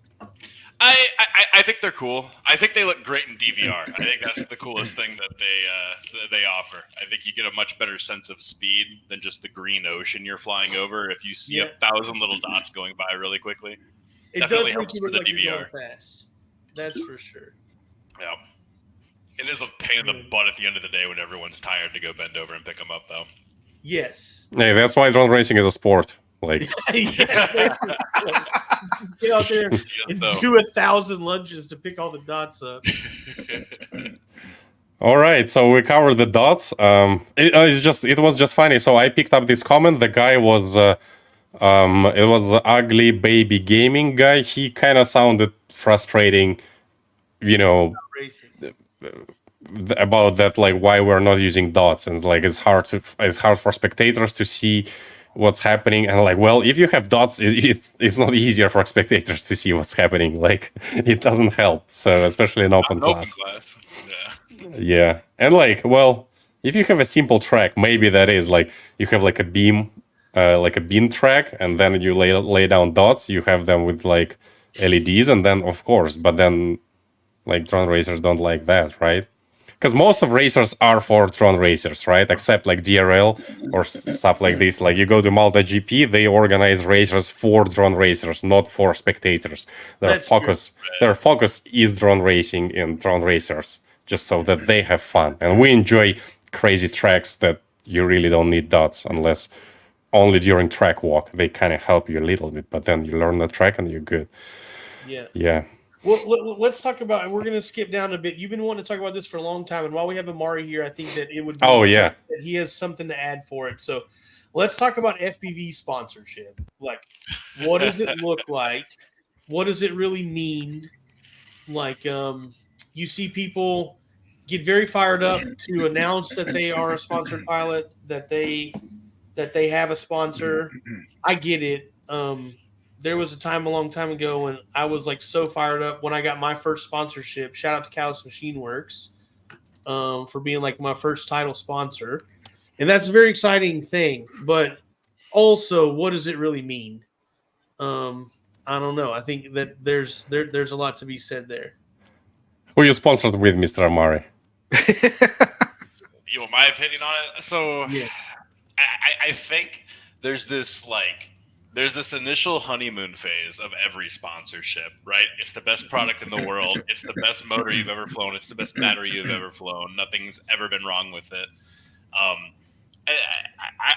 I think they're cool. I think they look great in DVR. I think that's the coolest thing that they offer. I think you get a much better sense of speed than just the green ocean you're flying over. If you see 1,000 little dots going by really quickly, it does make you look like you're going fast. That's for sure. Yeah. It is a pain in the butt at the end of the day when everyone's tired to go bend over and pick them up, though. Yes. Hey, that's why drone racing is a sport. Like, get out there and do 1,000 lunges to pick all the dots up. All right, so we covered the dots. It was just funny. So I picked up this comment. The guy was it was ugly baby gaming guy. He kind of sounded frustrating, about that, like why we're not using dots, and like it's hard for spectators to see what's happening. And like, well, if you have dots, it's not easier for spectators to see what's happening. Like, it doesn't help. So especially in open class. Yeah. And like, well, if you have a simple track, maybe that is like you have like a beam track, and then you lay down dots. You have them with like LEDs, and then of course, but then like drone racers don't like that, right? Because most of racers are for drone racers, right? Except like DRL or stuff like this. Like you go to Malta GP, they organize racers for drone racers, not for spectators. Their focus is drone racing and drone racers, just so that they have fun. And we enjoy crazy tracks that you really don't need dots, unless only during track walk. They kind of help you a little bit, but then you learn the track and you're good. Yeah. Yeah. Well, let's talk about, and we're going to skip down a bit. You've been wanting to talk about this for a long time, and while we have Amari here, I think that it would be that he has something to add for it. So let's talk about FPV sponsorship. Like, what does it look like? What does it really mean? Like, you see people get very fired up to announce that they are a sponsored pilot, that they have a sponsor. I get it. There was a time a long time ago when I was like so fired up when I got my first sponsorship. Shout out to Callus Machine Works for being like my first title sponsor. And that's a very exciting thing. But also, what does it really mean? I don't know. I think that there's a lot to be said there. Who you sponsored with, Mr. Amari? You want my opinion on it? So yeah. I think there's this initial honeymoon phase of every sponsorship, right? It's the best product in the world. It's the best motor you've ever flown. It's the best battery you've ever flown. Nothing's ever been wrong with it. I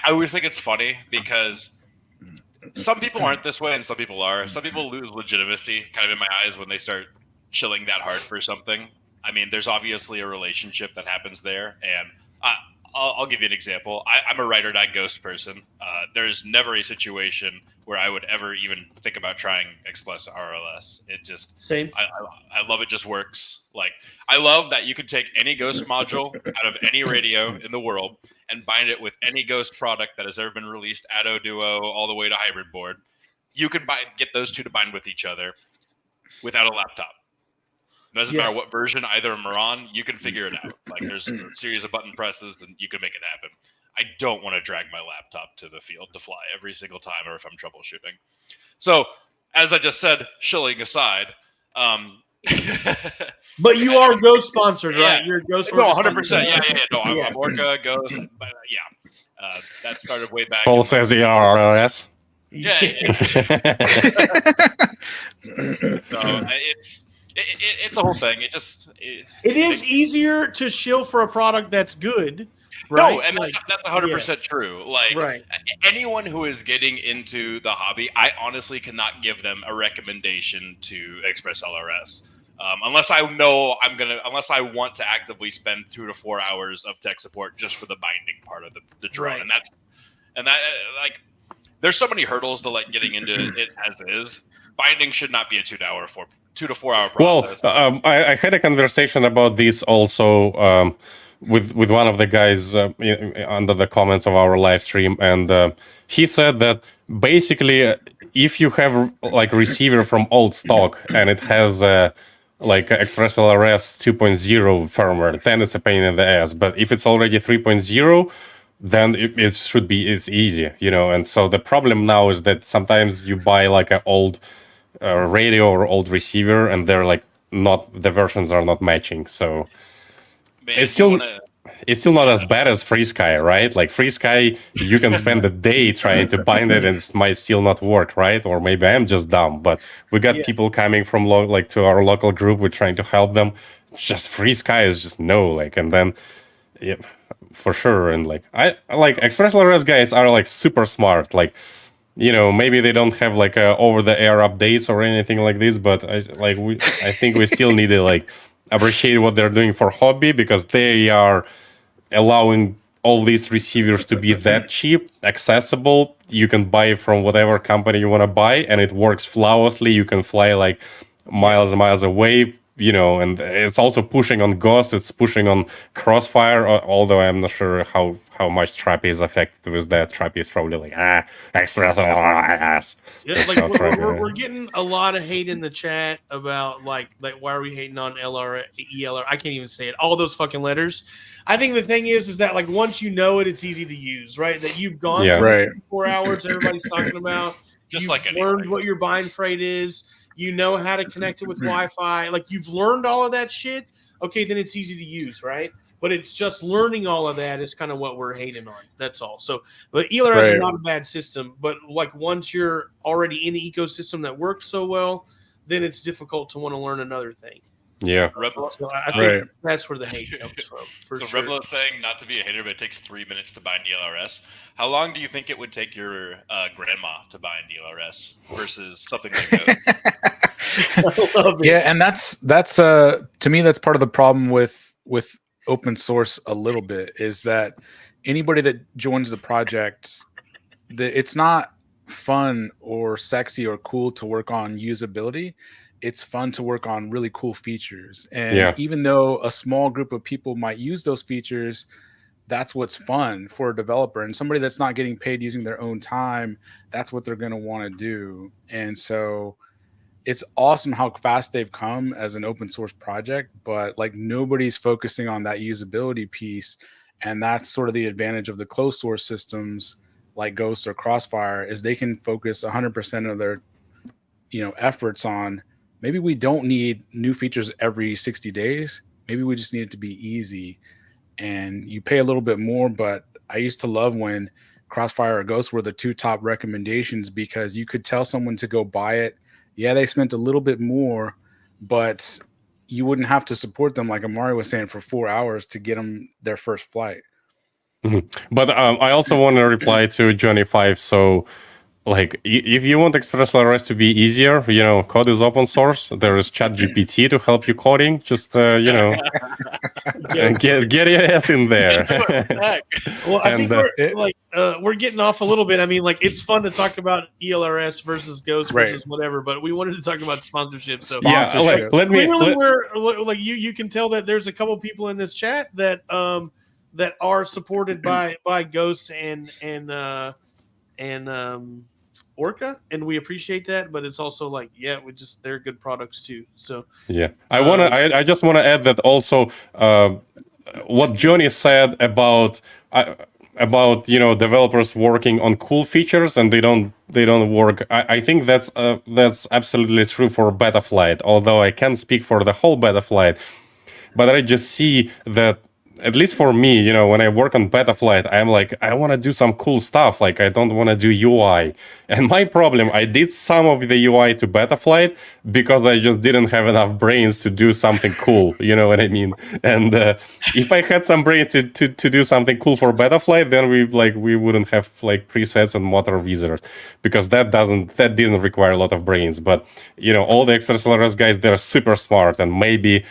always think it's funny because some people aren't this way and some people are. Some people lose legitimacy kind of in my eyes when they start chilling that hard for something. I mean, there's obviously a relationship that happens there, and I'll give you an example. I'm a ride or die ghost person. There's never a situation where I would ever even think about trying Express RLS. It just same. I love it. Just works. Like, I love that you can take any ghost module out of any radio in the world and bind it with any ghost product that has ever been released, Atto, Duo, all the way to hybrid board. You can get those two to bind with each other without a laptop. It doesn't matter what version either of them are on, you can figure it out. Like, there's a series of button presses, and you can make it happen. I don't want to drag my laptop to the field to fly every single time, or if I'm troubleshooting. So, as I just said, shilling aside, but you are Ghost sponsored, right? You're Ghost. No, 100%. Yeah. No, I'm Orca, Ghost. That started way back. Paul says the RRS. Yeah. No, it's a whole thing. It is easier to shill for a product that's good, right? No, and that's 100% true. Like, anyone who is getting into the hobby, I honestly cannot give them a recommendation to Express LRS. Unless I want to actively spend 2 to 4 hours of tech support just for the binding part of the drone. And that there's so many hurdles to like getting into it as is. Binding should not be a 2 hour 2 to 4 hour Well, process. I had a conversation about this also with one of the guys under the comments of our live stream, and he said that basically if you have like receiver from old stock and it has like ExpressLRS 2.0 firmware, then it's a pain in the ass. But if it's already 3.0, then it's easy, you know. And so the problem now is that sometimes you buy like an old radio or old receiver, and they're like the versions are not matching. So Man, it's still not as bad as FreeSky, right? Like FreeSky, you can spend a day trying to bind it, and it might still not work, right? Or maybe I'm just dumb, but we got people coming from to our local group. We're trying to help them. Just FreeSky is just no, like, and then yeah, for sure. And like I like ExpressLRS guys are like super smart, like. You know, maybe they don't have like over-the-air updates or anything like this, but I think we still need to like appreciate what they're doing for hobby, because they are allowing all these receivers to be that cheap, accessible. You can buy from whatever company you want to buy, and it works flawlessly. You can fly like miles and miles away, you know, and it's also pushing on Ghost, it's pushing on Crossfire, although I'm not sure how much Trappy is affected with that. Trappy is probably like, extra ass. Yeah, like we're getting a lot of hate in the chat about like why are we hating on ELR? I can't even say it. All those fucking letters. I think the thing is that like once you know it, it's easy to use, right? That you've gone through 4 hours everybody's talking about. Just You've like learned what your bind freight is. You know how to connect it with Wi-Fi. Like you've learned all of that shit. Okay, then it's easy to use, right? But it's just learning all of that is kind of what we're hating on. That's all. So, but ELRS is not a bad system. But like once you're already in the ecosystem that works so well, then it's difficult to want to learn another thing. Yeah. So I think that's where the hate comes from. So sure. Rebel is saying, not to be a hater, but it takes 3 minutes to bind DLRS. How long do you think it would take your grandma to bind DLRS versus something like that? I love it. Yeah, and that's to me that's part of the problem with open source a little bit, is that anybody that joins the project, it's not fun or sexy or cool to work on usability. It's fun to work on really cool features. And even though a small group of people might use those features, that's what's fun for a developer. And somebody that's not getting paid using their own time, that's what they're going to want to do. And so it's awesome how fast they've come as an open source project, but like nobody's focusing on that usability piece. And that's sort of the advantage of the closed source systems like Ghost or Crossfire, is they can focus 100% of their, efforts on, maybe we don't need new features every 60 days. Maybe we just need it to be easy, and you pay a little bit more. But I used to love when Crossfire or Ghost were the two top recommendations, because you could tell someone to go buy it. Yeah, they spent a little bit more, but you wouldn't have to support them, like Amari was saying, for 4 hours to get them their first flight. Mm-hmm. But I also want to reply to Johnny 5. So, like, if you want ExpressLRS to be easier, code is open source. There is ChatGPT to help you coding. Just, get your ass in there. Well, I think we're getting off a little bit. I mean, like, it's fun to talk about ELRS versus Ghost versus whatever, but we wanted to talk about sponsorship. So you can tell that there's a couple people in this chat that are supported by Ghost and Orca, and we appreciate that. But it's also like, they're good products too. So I just want to add that also what Johnny said about developers working on cool features and they don't work. I think that's absolutely true for Betaflight. Although I can't speak for the whole Betaflight, but I just see that. At least for me, when I work on Betaflight, I'm like, I want to do some cool stuff. Like, I don't want to do UI. And my problem, I did some of the UI to Betaflight because I just didn't have enough brains to do something cool. You know what I mean? And if I had some brains to do something cool for Betaflight, then we wouldn't have like presets and motor wizard, because that didn't require a lot of brains. But all the ExpressLRS guys, they're super smart, and maybe.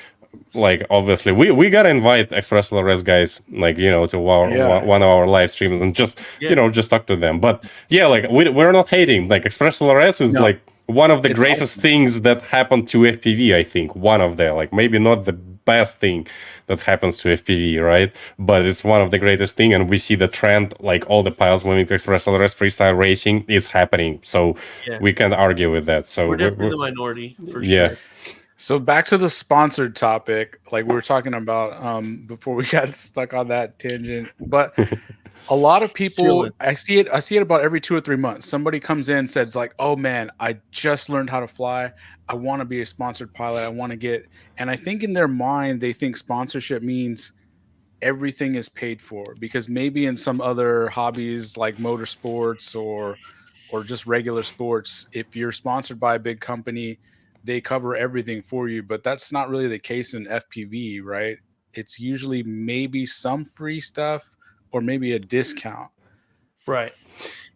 Like, obviously, we gotta invite ExpressLRS guys, to one of our live streams and just just talk to them. But we're not hating. Like, ExpressLRS is like one of the It's greatest awesome. things that happened to FPV, I think. One of the, like, maybe not the best thing that happens to FPV, right? But it's one of the greatest thing, and we see the trend, like all the pilots moving to extraterrestrial freestyle racing. It's happening, so Yeah. we can't argue with that. So We're definitely the minority for yeah. sure. So back to the sponsored topic, like we were talking about before we got stuck on that tangent. But a lot of people, Chilling. I see it about every 2 or 3 months. Somebody comes in, says like, "Oh man, I just learned how to fly. I want to be a sponsored pilot. I want to get." And I think in their mind, they think sponsorship means everything is paid for, because maybe in some other hobbies like motorsports or just regular sports, if you're sponsored by a big company, they cover everything for you. But that's not really the case in FPV, right? It's usually maybe some free stuff or maybe a discount. Right.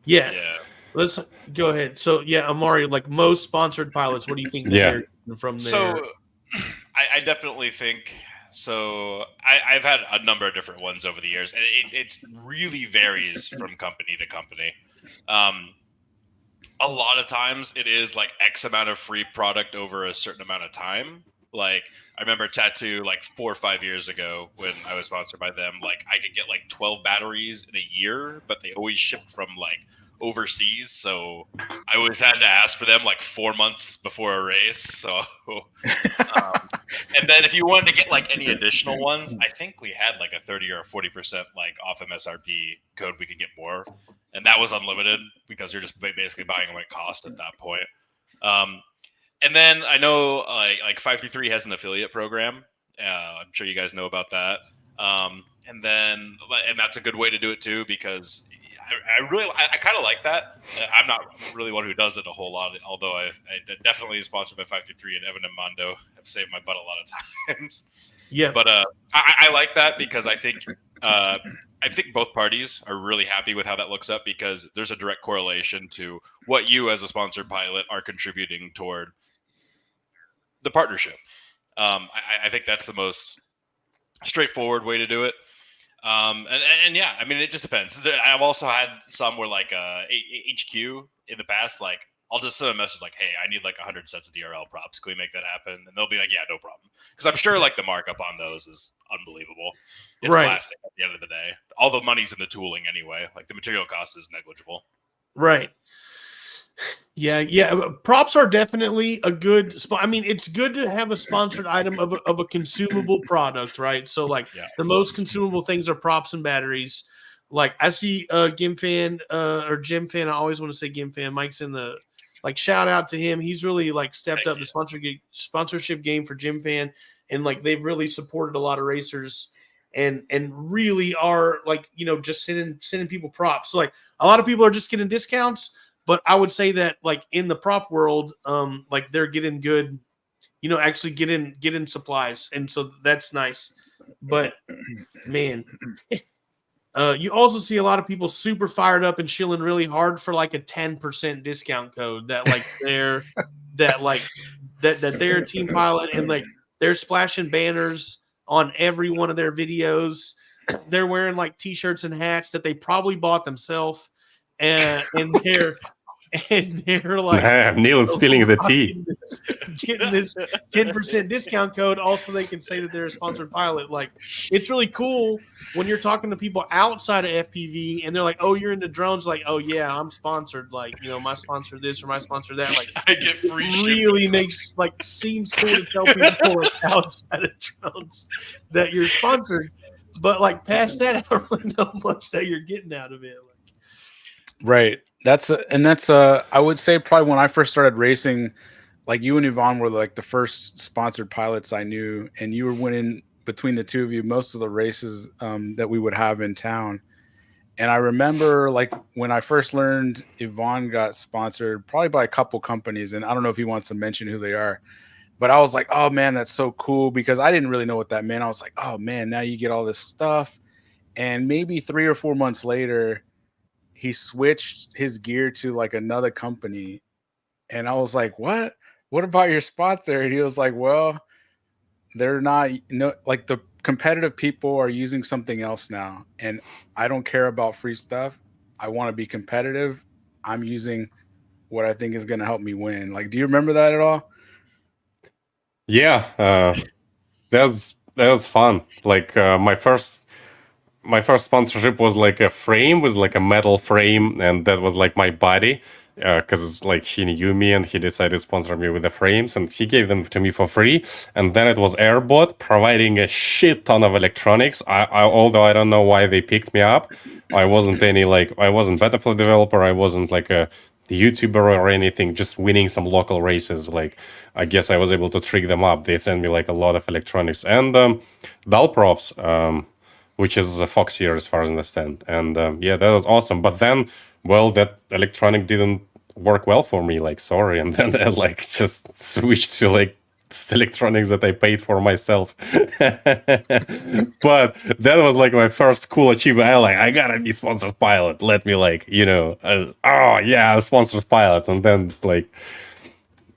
Yeah. Yeah. Let's go ahead. So yeah, Amari, like most sponsored pilots, what do you think that Yeah. they're getting from there? So I definitely think so. I've had a number of different ones over the years, and it really varies from company to company. A lot of times it is like X amount of free product over a certain amount of time. Like I remember Tattoo like 4 or 5 years ago when I was sponsored by them, like I could get like 12 batteries in a year, but they always shipped from like overseas. So I always had to ask for them like 4 months before a race. So, and then if you wanted to get like any additional ones, I think we had like a 30 or a 40% like off MSRP code we could get more. And that was unlimited because you're just basically buying what it cost at that point. And then I know like 523 has an affiliate program. I'm sure you guys know about that. And that's a good way to do it too, because I kind of like that. I'm not really one who does it a whole lot, although I definitely is sponsored by 523, and Evan and Mondo have saved my butt a lot of times. Yeah. But I like that because I think both parties are really happy with how that looks up, because there's a direct correlation to what you as a sponsored pilot are contributing toward the partnership. I think that's the most straightforward way to do it. And yeah, I mean, it just depends. I've also had some where like HQ in the past, like I'll just send a message like, "Hey, I need like 100 sets of DRL props. Can we make that happen?" And they'll be like, "Yeah, no problem." Because I'm sure like the markup on those is unbelievable. It's Right. plastic at the end of the day. All the money's in the tooling anyway. Like the material cost is negligible. Right. Yeah. Props are definitely a good spot. I mean, it's good to have a sponsored item of a consumable product, right? So, like, the most consumable things are props and batteries. Like, I see Gimfan or Jim Fan. I always want to say Gimfan. Mike's in the shout out to him. He's really like stepped up the sponsorship game for Jim Fan, and like they've really supported a lot of racers. And really are like, just sending people props. So like a lot of people are just getting discounts. But I would say that, like in the prop world, like they're getting good, actually getting supplies, and so that's nice. But man, you also see a lot of people super fired up and chilling really hard for like a 10% discount code that like they're that they're a team pilot, and like they're splashing banners on every one of their videos. They're wearing like t-shirts and hats that they probably bought themselves. And they're like, Neil is spilling the tea. getting this 10% discount code. Also, they can say that they're a sponsored pilot. Like, it's really cool when you're talking to people outside of FPV and they're like, "Oh, you're into drones." Like, "Oh yeah, I'm sponsored. Like, my sponsor this or my sponsor that." Like, I get free it really makes seems cool to tell people like, outside of drones that you're sponsored. But like past that, I don't really know much that you're getting out of it. Right. That's I would say probably when I first started racing, like you and Yvonne were like the first sponsored pilots I knew, and you were winning between the two of you most of the races that we would have in town. And I remember like when I first learned Yvonne got sponsored probably by a couple companies, and I don't know if he wants to mention who they are, but I was like, "Oh man, that's so cool," because I didn't really know what that meant. I was like, "Oh man, now you get all this stuff." And maybe 3 or 4 months later, he switched his gear to like another company. And I was like, "What about your sponsor?" And he was like, "Well, they're not, like the competitive people are using something else now. And I don't care about free stuff. I want to be competitive. I'm using what I think is going to help me win. Like, do you remember that at all? Yeah, that was fun. Like my first sponsorship was like a frame, was like a metal frame, and that was like my body. Because like he knew me and he decided to sponsor me with the frames, and he gave them to me for free. And then it was Airbot providing a shit ton of electronics. Although I don't know why they picked me up. I wasn't Betaflight developer. I wasn't like a YouTuber or anything. Just winning some local races. Like I guess I was able to trick them up. They sent me like a lot of electronics and Dull props. Which is a Foxier as far as I understand. And yeah, that was awesome. But then, well, that electronic didn't work well for me, like, sorry. And then I like just switched to like electronics that I paid for myself. But that was like my first cool achievement. I gotta be sponsored pilot. Let me like, oh yeah, sponsored pilot. And then like,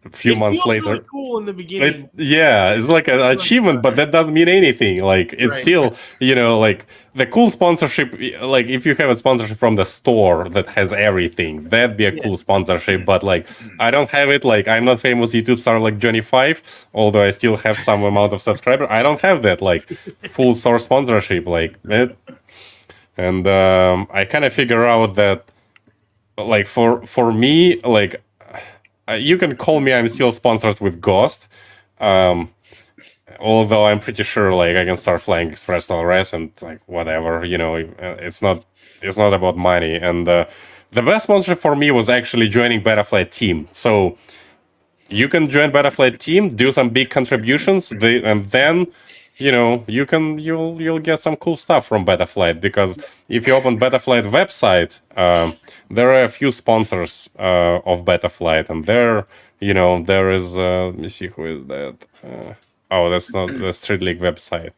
a few months later, really cool in the beginning. It's like an achievement, but that doesn't mean anything. Like it's still, like the cool sponsorship. Like if you have a sponsorship from the store that has everything, that'd be a cool sponsorship. But like I don't have it. Like I'm not famous YouTube star like Johnny 5, although I still have some amount of subscribers. I don't have that like full source sponsorship. Like it, and I kind of figure out that like for me like. You can call me, I'm still sponsored with Ghost. Although I'm pretty sure like I can start flying Express LRS and like whatever, it's not about money. And the best sponsorship for me was actually joining Betaflight team. So you can join Betaflight team, do some big contributions, and then you'll get some cool stuff from Betaflight, because if you open Betaflight website, there are a few sponsors of Betaflight, and there is let me see, who is that? That's not the Street League website.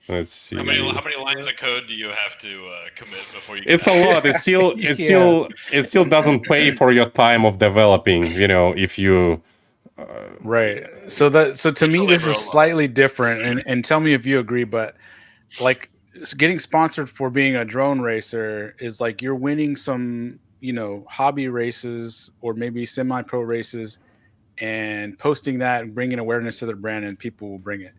Let's see. How many lines of code do you have to commit before you? It's a lot. It still doesn't pay for your time of developing. If you. Right. So to me, this is slightly different, and tell me if you agree. But like getting sponsored for being a drone racer is like you're winning some, hobby races or maybe semi-pro races, and posting that and bringing awareness to the brand, and people will bring it.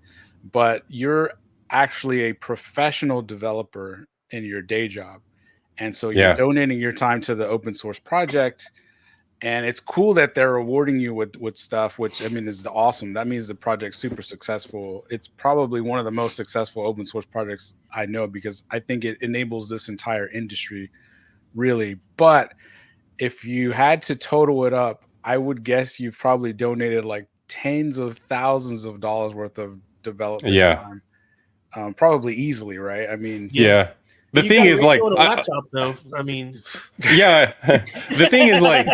But you're actually a professional developer in your day job, and so you're donating your time to the open source project. And it's cool that they're rewarding you with stuff, which I mean is awesome. That means the project's super successful. It's probably one of the most successful open source projects I know, because I think it enables this entire industry, really. But if you had to total it up, I would guess you've probably donated like tens of thousands of dollars worth of development time, probably easily, right? I mean, The thing is, like, laptop, though. I mean, yeah. The thing is, like,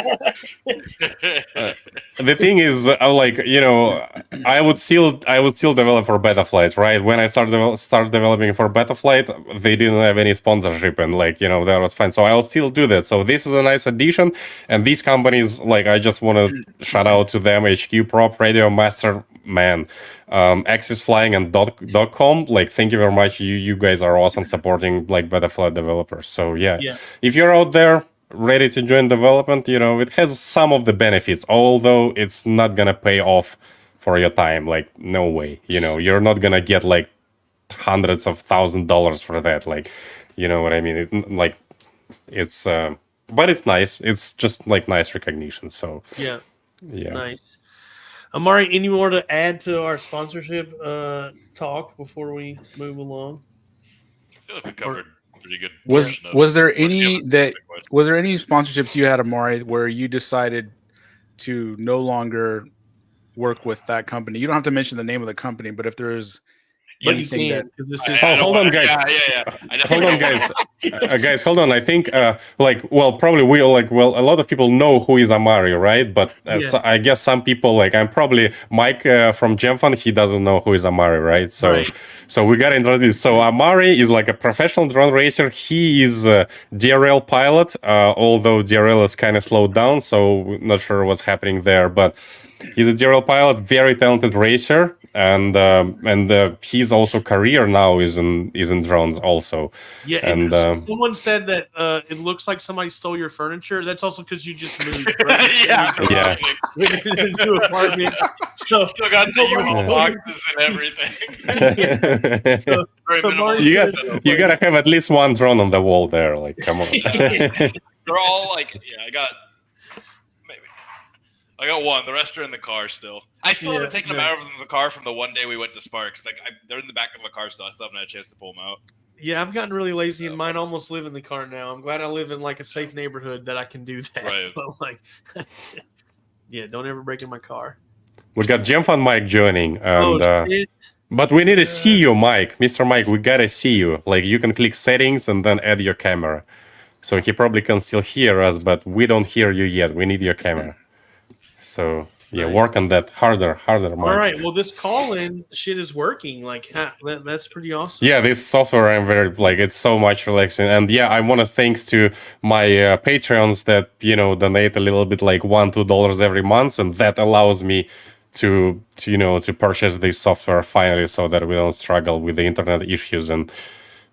I would still develop for Betaflight, right? When I started developing for Betaflight, they didn't have any sponsorship, and like, that was fine. So I'll still do that. So this is a nice addition, and these companies, like, I just want to shout out to them: HQ Prop, Radio Master, man. Axis Flying and .com, like, thank you very much. You guys are awesome supporting like Betaflight developers. So yeah, if you're out there ready to join development, it has some of the benefits, although it's not gonna pay off for your time. Like, no way. You're not gonna get like hundreds of $1,000s for that. Like, you know what I mean? It's but it's nice. It's just like nice recognition. So yeah, nice. Amari, any more to add to our sponsorship talk before we move along? I feel like we covered pretty good. Was there any sponsorships you had, Amari, where you decided to no longer work with that company? You don't have to mention the name of the company, but if there's anything that hold on, guys. Hold on, guys. Guys, hold on. I think, a lot of people know who is Amari, right? But I guess some people, like, I'm probably Mike from GemFund. He doesn't know who is Amari, right? So we got to introduce. So Amari is like a professional drone racer. He is a DRL pilot, although DRL is kind of slowed down, so not sure what's happening there. But he's a DRL pilot, very talented racer. and his also career now is in drones also. Yeah, And someone said that it looks like somebody stole your furniture. That's also because you just moved. Right? Yeah. In a new apartment. So Still got the U-Haul boxes and everything. Very minimal. You gotta have at least one drone on the wall there. Like, come on. They're all like, I got one. The rest are in the car still. I still haven't taken them out of the car from the one day we went to Sparks. Like, they're in the back of a car still. I still haven't had a chance to pull them out. Yeah, I've gotten really lazy, and mine almost live in the car now. I'm glad I live in like a safe neighborhood that I can do that. Right. But like, don't ever break in my car. We got Gemfan Mike joining, and shit. but we need to see you, Mike, Mr. Mike. We gotta see you. Like, you can click settings and then add your camera. So he probably can still hear us, but we don't hear you yet. We need your camera. So yeah, work on that harder, Mike. All right. Well, this call-in shit is working. Like, that's pretty awesome. Yeah, this software, I'm very it's so much relaxing. And yeah, I want to thanks to my Patreons that donate a little bit, like $1-2 every month, and that allows me to purchase this software finally, so that we don't struggle with the internet issues and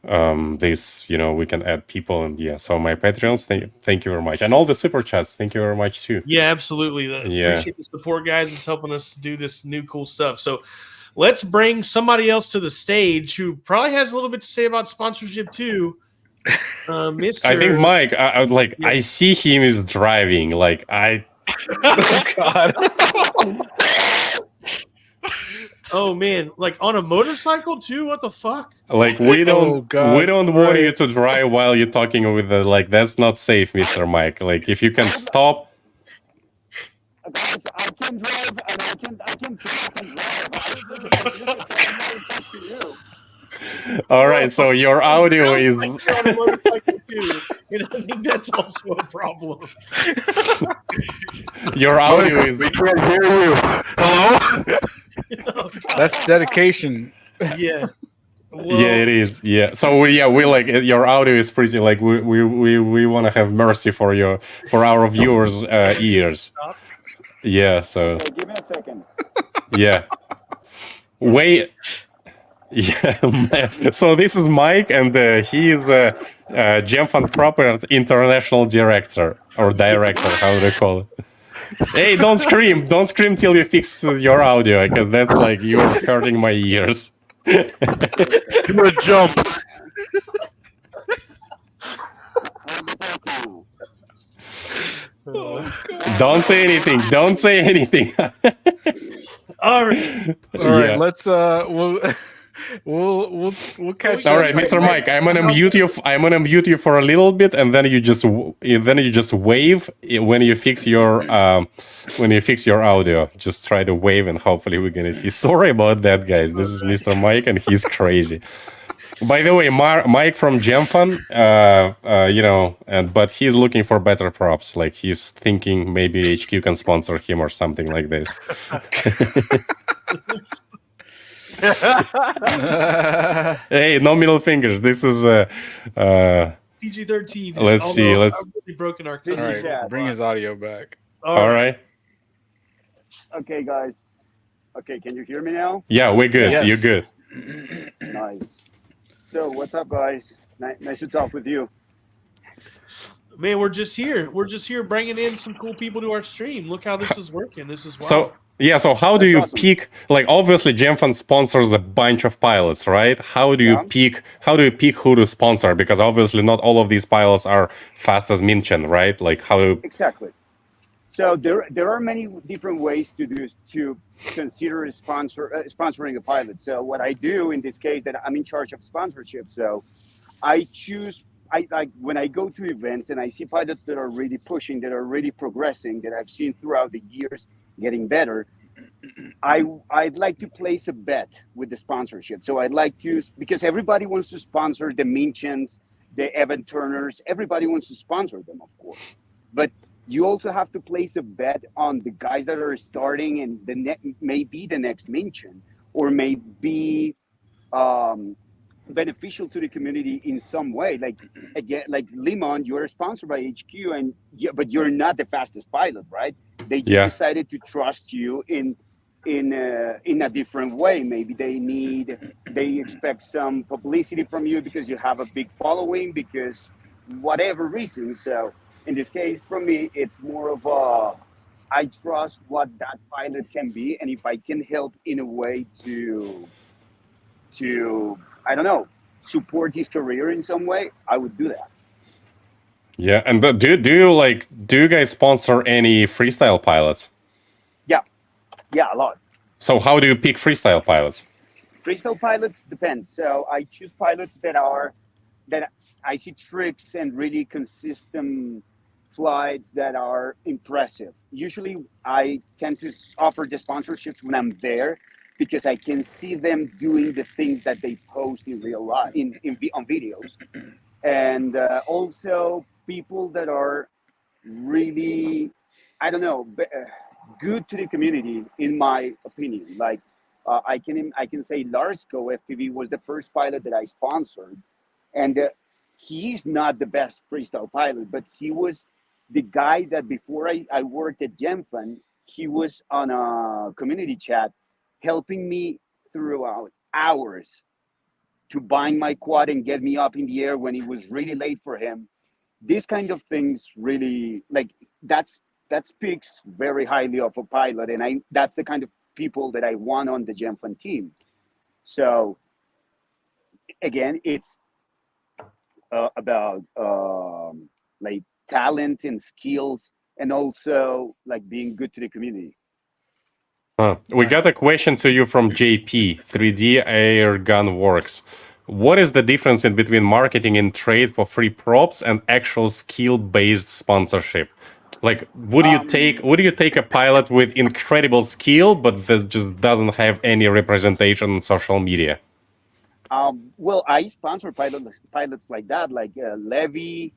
we can add people. And so my Patreons, thank you very much, and all the super chats, thank you very much too. Yeah, absolutely. Appreciate the support, guys. It's helping us do this new cool stuff. So let's bring somebody else to the stage who probably has a little bit to say about sponsorship too. Mr. I think Mike, I see him is driving. Like, Oh God. Oh man, like on a motorcycle too? What the fuck? Like, we don't want you to drive while you're talking with that's not safe, Mr. Mike. Like, if you can stop. I can drive, and I can drive. All right, so your audio is. On a motorcycle too, and I think that's also a problem. Your audio is. We can't hear you. Hello? That's dedication. Yeah. Well, yeah, it is. Yeah. So we like your audio is pretty like we want to have mercy for our viewers' ears. Yeah. So. Okay, give me a second. Yeah. Wait. Yeah. So this is Mike, and he is Gemfan Proper International Director or Director. How do they call it? Hey, don't scream! Don't scream till you fix your audio, because that's like you're hurting my ears. You're a jump. Don't say anything. Don't say anything. all right. All right. Let's we'll catch. All right, Mr. Mike, I'm gonna mute you. I'm gonna mute you for a little bit, and then you just wave when you fix your audio. Just try to wave, and hopefully we're gonna see. Sorry about that, guys. This is Mr. Mike, and he's crazy. By the way, Mike from Gemfan, but he's looking for better props. Like, he's thinking maybe HQ can sponsor him or something like this. Hey, no middle fingers. This is PG-13. Let's see. Let's. I've really broken our. All right, bring his audio back. All right. Okay, guys. Okay, can you hear me now? Yeah, we're good. Yes. You're good. Nice. So, what's up, guys? Nice to talk with you. Man, we're just here. We're just here bringing in some cool people to our stream. Look how this is working. This is wild. So how do you awesome. pick? Like, obviously, Gemfan sponsors a bunch of pilots, right? How do you pick? How do you pick who to sponsor? Because obviously, not all of these pilots are fast as Minchen, right? Like, how do? Exactly. So there are many different ways to consider sponsoring a pilot. So what I do in this case, that I'm in charge of sponsorship. So I like when I go to events and I see pilots that are really pushing, that are really progressing, that I've seen throughout the years getting better. I'd like to place a bet with the sponsorship. So I'd like to, because everybody wants to sponsor the Minchens, the Evan Turners. Everybody wants to sponsor them, of course, but you also have to place a bet on the guys that are starting and may be the next Minchen, or may be beneficial to the community in some way. Like, again, like Limon, you're sponsored by HQ, but you're not the fastest pilot, right? They just decided to trust you in in a different way. Maybe they expect some publicity from you because you have a big following, because whatever reason. So in this case, for me, it's more of a, I trust what that pilot can be, and if I can help in a way to I don't know, support his career in some way, I would do that. Yeah, and do you guys sponsor any freestyle pilots? Yeah, a lot. So how do you pick freestyle pilots? Freestyle pilots depends. So I choose pilots that I see tricks and really consistent flights that are impressive. Usually, I tend to offer the sponsorships when I'm there because I can see them doing the things that they post in real life on videos, and also people that are really, I don't know, good to the community, in my opinion. Like I can say Larsko FPV was the first pilot that I sponsored, and he's not the best freestyle pilot, but he was the guy that before I worked at Gemfan, he was on a community chat helping me throughout hours to bind my quad and get me up in the air when it was really late for him. These kind of things really, like, that speaks very highly of a pilot, and that's the kind of people that I want on the Gemfan team. So again, it's about like talent and skills, and also like being good to the community. We got a question to you from JP. 3D Air Gun Works. What is the difference in between marketing and trade for free props and actual skill-based sponsorship? Like, would you take a pilot with incredible skill, but that just doesn't have any representation on social media? Well, I sponsor pilots like that, like Levy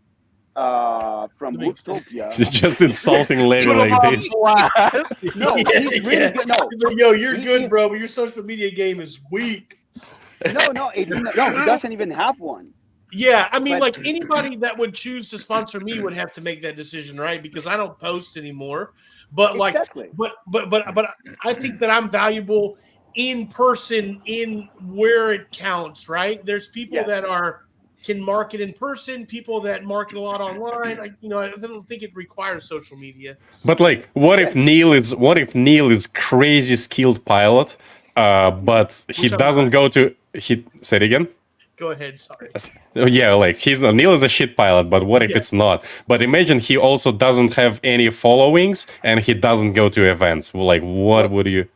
from Woodtopia. He's just insulting Levy like this. No, he's really good. No, Yo, you're good, is, bro, but your social media game is weak. No, he doesn't even have one. Yeah, I mean, But- like anybody that would choose to sponsor me would have to make that decision, right? Because I don't post anymore. But like, Exactly. but I think that I'm valuable in person, in where it counts, right? There's people Yes. that can market in person, people that market a lot online. I don't think it requires social media. But like, what if Neil is crazy skilled pilot, but he doesn't go to say it again? Go ahead, sorry. Yeah, like Neil is a shit pilot, but what if it's not? But imagine he also doesn't have any followings and he doesn't go to events. Like, what would you?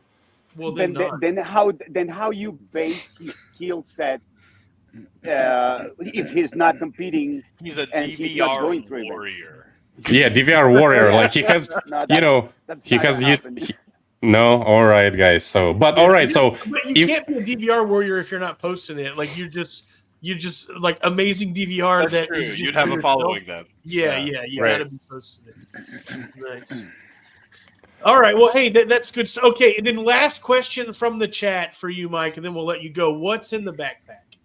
Well, then how you base his skill set if he's not competing? He's a and he's not going through DVR events? warrior. Yeah, DVR warrior. Like he has, No, that's he not has. gonna happen. No, all right, guys. So, but all right. So, but you can't be a DVR warrior if you're not posting it. Like you're just like amazing DVR. That's true. You'd have a following then. Yeah, you gotta be posting it. Nice. All right. Well, hey, that's good. So, okay, and then last question from the chat for you, Mike, and then we'll let you go. What's in the backpack?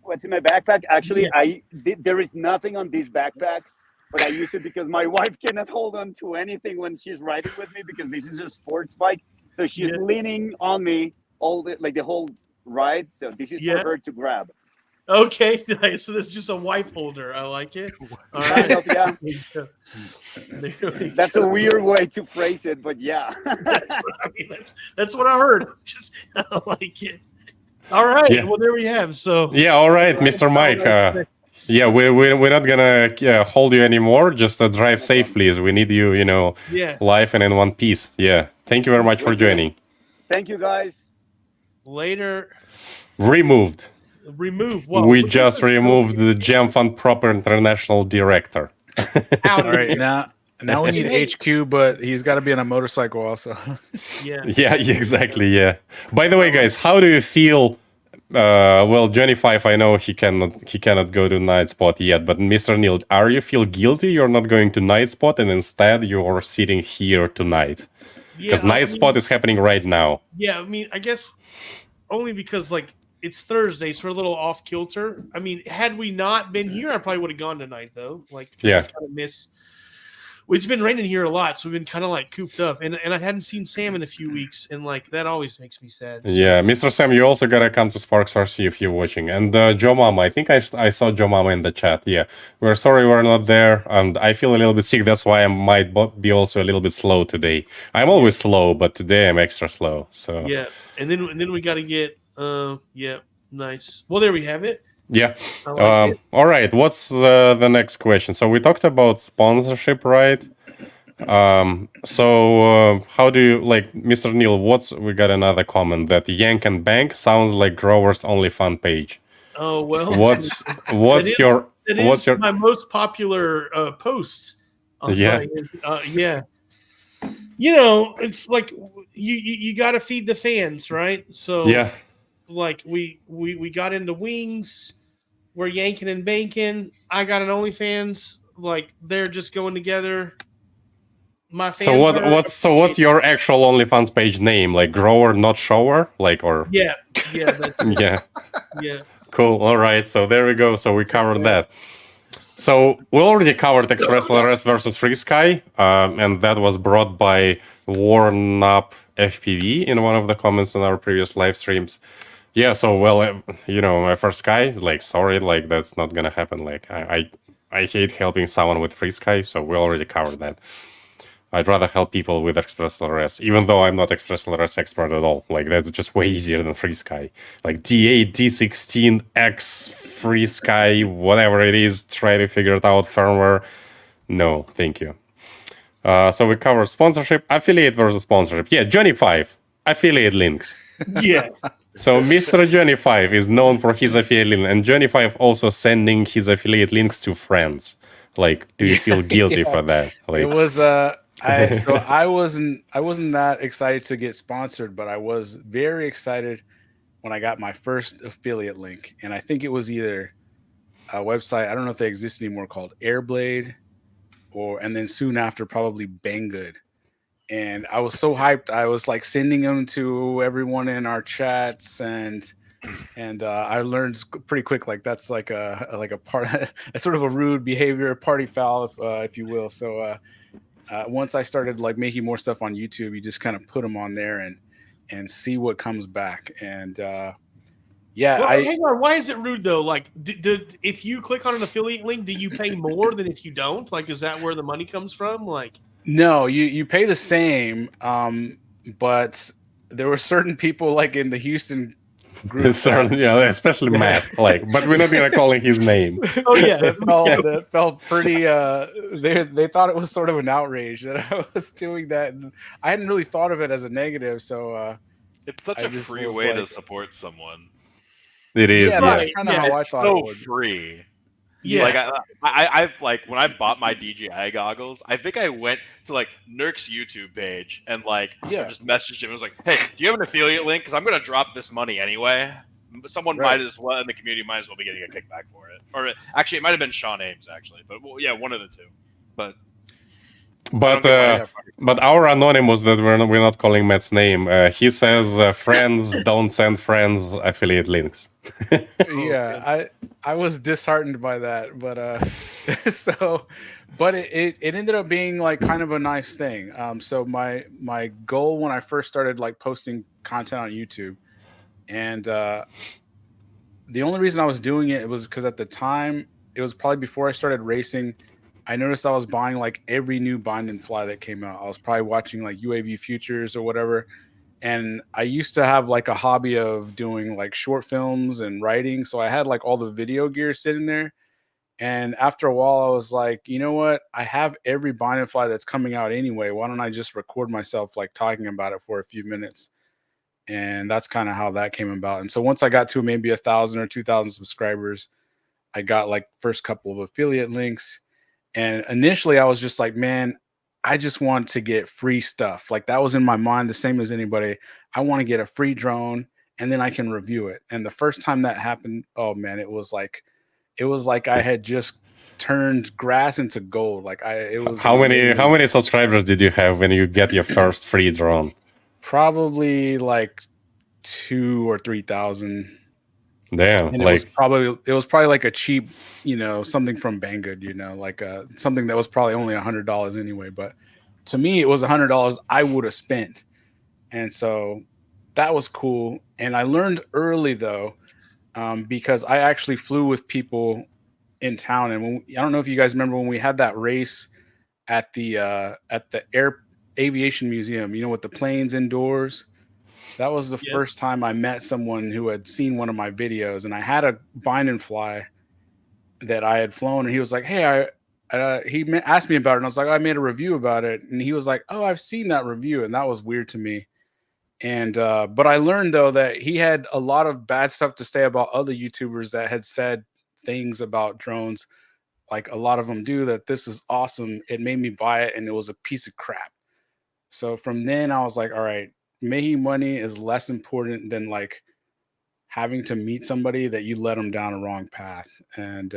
What's in my backpack? Actually, there is nothing on this backpack, but I use it because my wife cannot hold on to anything when she's riding with me because this is a sports bike. So she's leaning on me the whole ride. So this is for her to grab. Okay, nice. So there's just a wife holder. I like it. All right. That's a weird way to phrase it, but yeah. That's what I heard. I like it. All right. Yeah. Well, there we have. So yeah, all right, Mr. Mike. Yeah, we're not gonna hold you anymore. Just drive safe, please. We need you, live and in one piece. Yeah. Thank you very much for joining. Thank you, guys. Later. Removed. Remove what? We just removed the Gemfan proper international director. All right, now we need HQ, but he's got to be on a motorcycle also. Yeah, exactly. Yeah. By the way, guys, how do you feel? Well, Johnny Five, I know he cannot go to Night Spot yet, but Mr. Neil, are you feel guilty you're not going to Night Spot and instead you're sitting here tonight? Because Night Spot is happening right now. Yeah, I mean, I guess only because like it's Thursday, so we're a little off kilter. I mean, had we not been here, I probably would have gone tonight though. Like, yeah, kind of miss It's been raining here a lot, so we've been kind of like cooped up, and I hadn't seen Sam in a few weeks, and like that always makes me sad. So. Yeah, Mr. Sam, you also gotta come to Sparks RC if you're watching. And Joe Mama, I think I saw Joe Mama in the chat. Yeah, we're sorry we're not there, and I feel a little bit sick. That's why I might be also a little bit slow today. I'm always slow, but today I'm extra slow. So yeah, and then we got to get nice. Well, there we have it. yeah. Like all right. What's the next question? So we talked about sponsorship, right? So how do you like, Mr. Neil? We got another comment that Yank and Bank sounds like Grover's OnlyFans page. Oh well. What's my most popular post? Yeah. Yeah. You know, it's like you got to feed the fans, right? So yeah. Like we got into wings. We're yanking and banking. I got an OnlyFans. Like they're just going together. My fans. So what's your actual OnlyFans page name? Like Grower, not Shower, like or yeah. yeah. Yeah. Cool. All right. So there we go. So we covered that. So we already covered Express LRS versus Free Sky, and that was brought by Worn Up FPV in one of the comments in our previous live streams. Yeah. So for Sky, like sorry, like that's not gonna happen. Like I hate helping someone with Free Sky, so we already covered that. I'd rather help people with Express LRS, even though I'm not Express LRS expert at all. Like, that's just way easier than Free Sky. Like, D8, D16, X, Free Sky, whatever it is, try to figure it out, firmware. No, thank you. So we cover sponsorship, affiliate versus sponsorship. Yeah, Johnny 5, affiliate links. Yeah. So Mr. Johnny 5 is known for his affiliate link, and Johnny 5 also sending his affiliate links to friends. Like, do you feel guilty for that? Like, it was I wasn't that excited to get sponsored, but I was very excited when I got my first affiliate link, and I think it was either a website, I don't know if they exist anymore, called Airblade, and then soon after probably Banggood. And I was so hyped. I was like sending them to everyone in our chats, and I learned pretty quick, like that's like a part, a sort of a rude behavior, party foul, if you will. So once I started like making more stuff on YouTube, you just kind of put them on there and see what comes back. And yeah, hang on. Why is it rude though? Like, if you click on an affiliate link, do you pay more than if you don't? Like, is that where the money comes from? Like, no, you pay the same, but there were certain people like in the Houston group, yeah, especially Matt. Like, but we're not gonna call his name. Oh yeah, that felt pretty. They thought it was sort of an outrage that I was doing that, and I hadn't really thought of it as a negative. So it's such a free way to support someone. It is. Yeah, that's kind of how I thought it would. Free. Yeah, like I've like when I bought my DJI goggles, I think I went to like Nurk's YouTube page and like just messaged him. I was like, "Hey, do you have an affiliate link? Because I'm gonna drop this money anyway. Someone might as well in the community might as well be getting a kickback for it. Or actually, it might have been Sean Ames actually, but well, yeah, one of the two. But our anonymous that we're not calling Matt's name. He says friends don't send friends affiliate links. Yeah, I was disheartened by that, but but it ended up being like kind of a nice thing. So my goal when I first started like posting content on YouTube, and the only reason I was doing it was because at the time it was probably before I started racing. I noticed I was buying like every new bind and fly that came out. I was probably watching like UAV Futures or whatever. And I used to have like a hobby of doing like short films and writing. So I had like all the video gear sitting there. And after a while, I was like, you know what? I have every bind and fly that's coming out anyway. Why don't I just record myself like talking about it for a few minutes? And that's kind of how that came about. And so once I got to maybe 1,000 or 2,000 subscribers, I got like first couple of affiliate links. And initially I was just like, man, I just want to get free stuff. Like that was in my mind, the same as anybody. I want to get a free drone and then I can review it. And the first time that happened, oh man, it was like I had just turned grass into gold. Like it was. How many subscribers did you have when you get your first free drone? Probably like 2,000 or 3,000. Damn, And it was probably like a cheap, something from Banggood, like something that was probably only $100 anyway. But to me, it was $100 I would have spent, and so that was cool. And I learned early though, because I actually flew with people in town, and I don't know if you guys remember when we had that race at the aviation museum, with the planes indoors. That was the first time I met someone who had seen one of my videos, and I had a bind and fly that I had flown, and he was like, "Hey, he asked me about it," and I was like, "I made a review about it," and he was like, "Oh, I've seen that review," and that was weird to me. And but I learned though that he had a lot of bad stuff to say about other YouTubers that had said things about drones, like a lot of them do, that this is awesome. It made me buy it, and it was a piece of crap. So from then I was like, all right, making money is less important than like having to meet somebody that you led them down a wrong path. And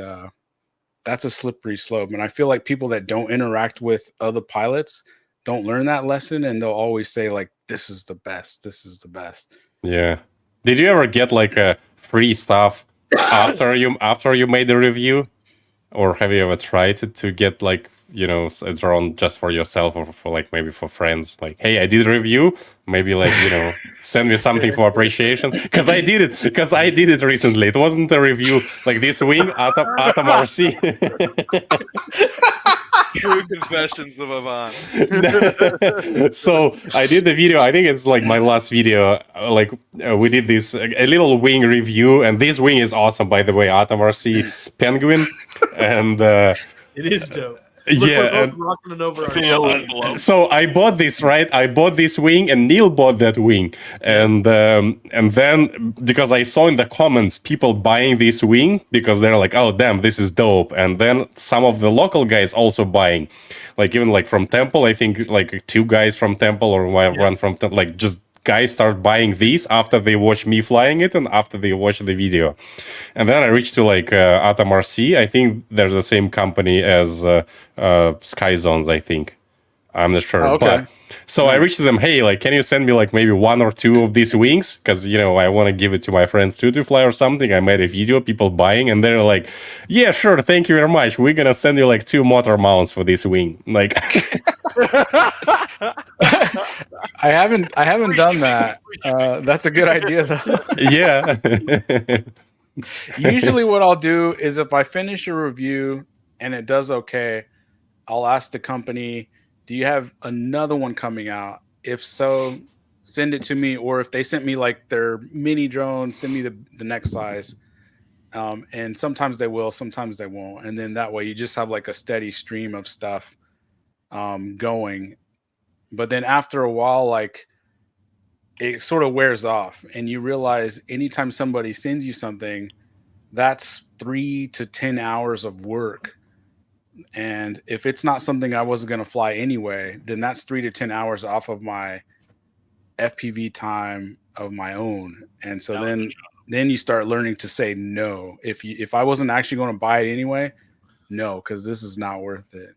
that's a slippery slope. And I feel like people that don't interact with other pilots don't learn that lesson, and they'll always say like, this is the best. This is the best. Yeah. Did you ever get like a free stuff after you made the review? Or have you ever tried to get like, a drone just for yourself or for like maybe for friends? Like, hey, I did a review. Maybe like, send me something for appreciation. Because I did it recently. It wasn't a review like this wing, Atom RC. True confessions of Ivan. So I did the video. I think it's like my last video. We did this a little wing review, and this wing is awesome, by the way. Atom RC Penguin, and it is dope. Look, we're both rocking it over our so I bought this, right? I bought this wing, and Neil bought that wing, and then because I saw in the comments people buying this wing because they're like, "Oh, damn, this is dope," and then some of the local guys also buying, like even like from Temple, I think like 2 guys from Temple or one from like just guys start buying these after they watch me flying it and after they watch the video. And then I reached to like Atom RC. I think they're the same company as Sky Zones, I think. I'm not sure. Oh, okay. But so I reached to them, hey, like, can you send me like maybe 1 or 2 of these wings? Because, I want to give it to my friends too to fly or something. I made a video, people buying, and they're like, yeah, sure, thank you very much. We're going to send you like 2 motor mounts for this wing. Like, I haven't done that. That's a good idea though. Yeah. Usually what I'll do is if I finish a review and it does okay, I'll ask the company, do you have another one coming out? If so, send it to me. Or if they sent me like their mini drone, send me the next size. And sometimes they will, sometimes they won't. And then that way you just have like a steady stream of stuff going. But then after a while, like it sort of wears off, and you realize anytime somebody sends you something, that's 3 to 10 hours of work. And if it's not something I wasn't going to fly anyway, then that's 3 to 10 hours off of my FPV time of my own. And so then you start learning to say no. If I wasn't actually going to buy it anyway, no, because this is not worth it.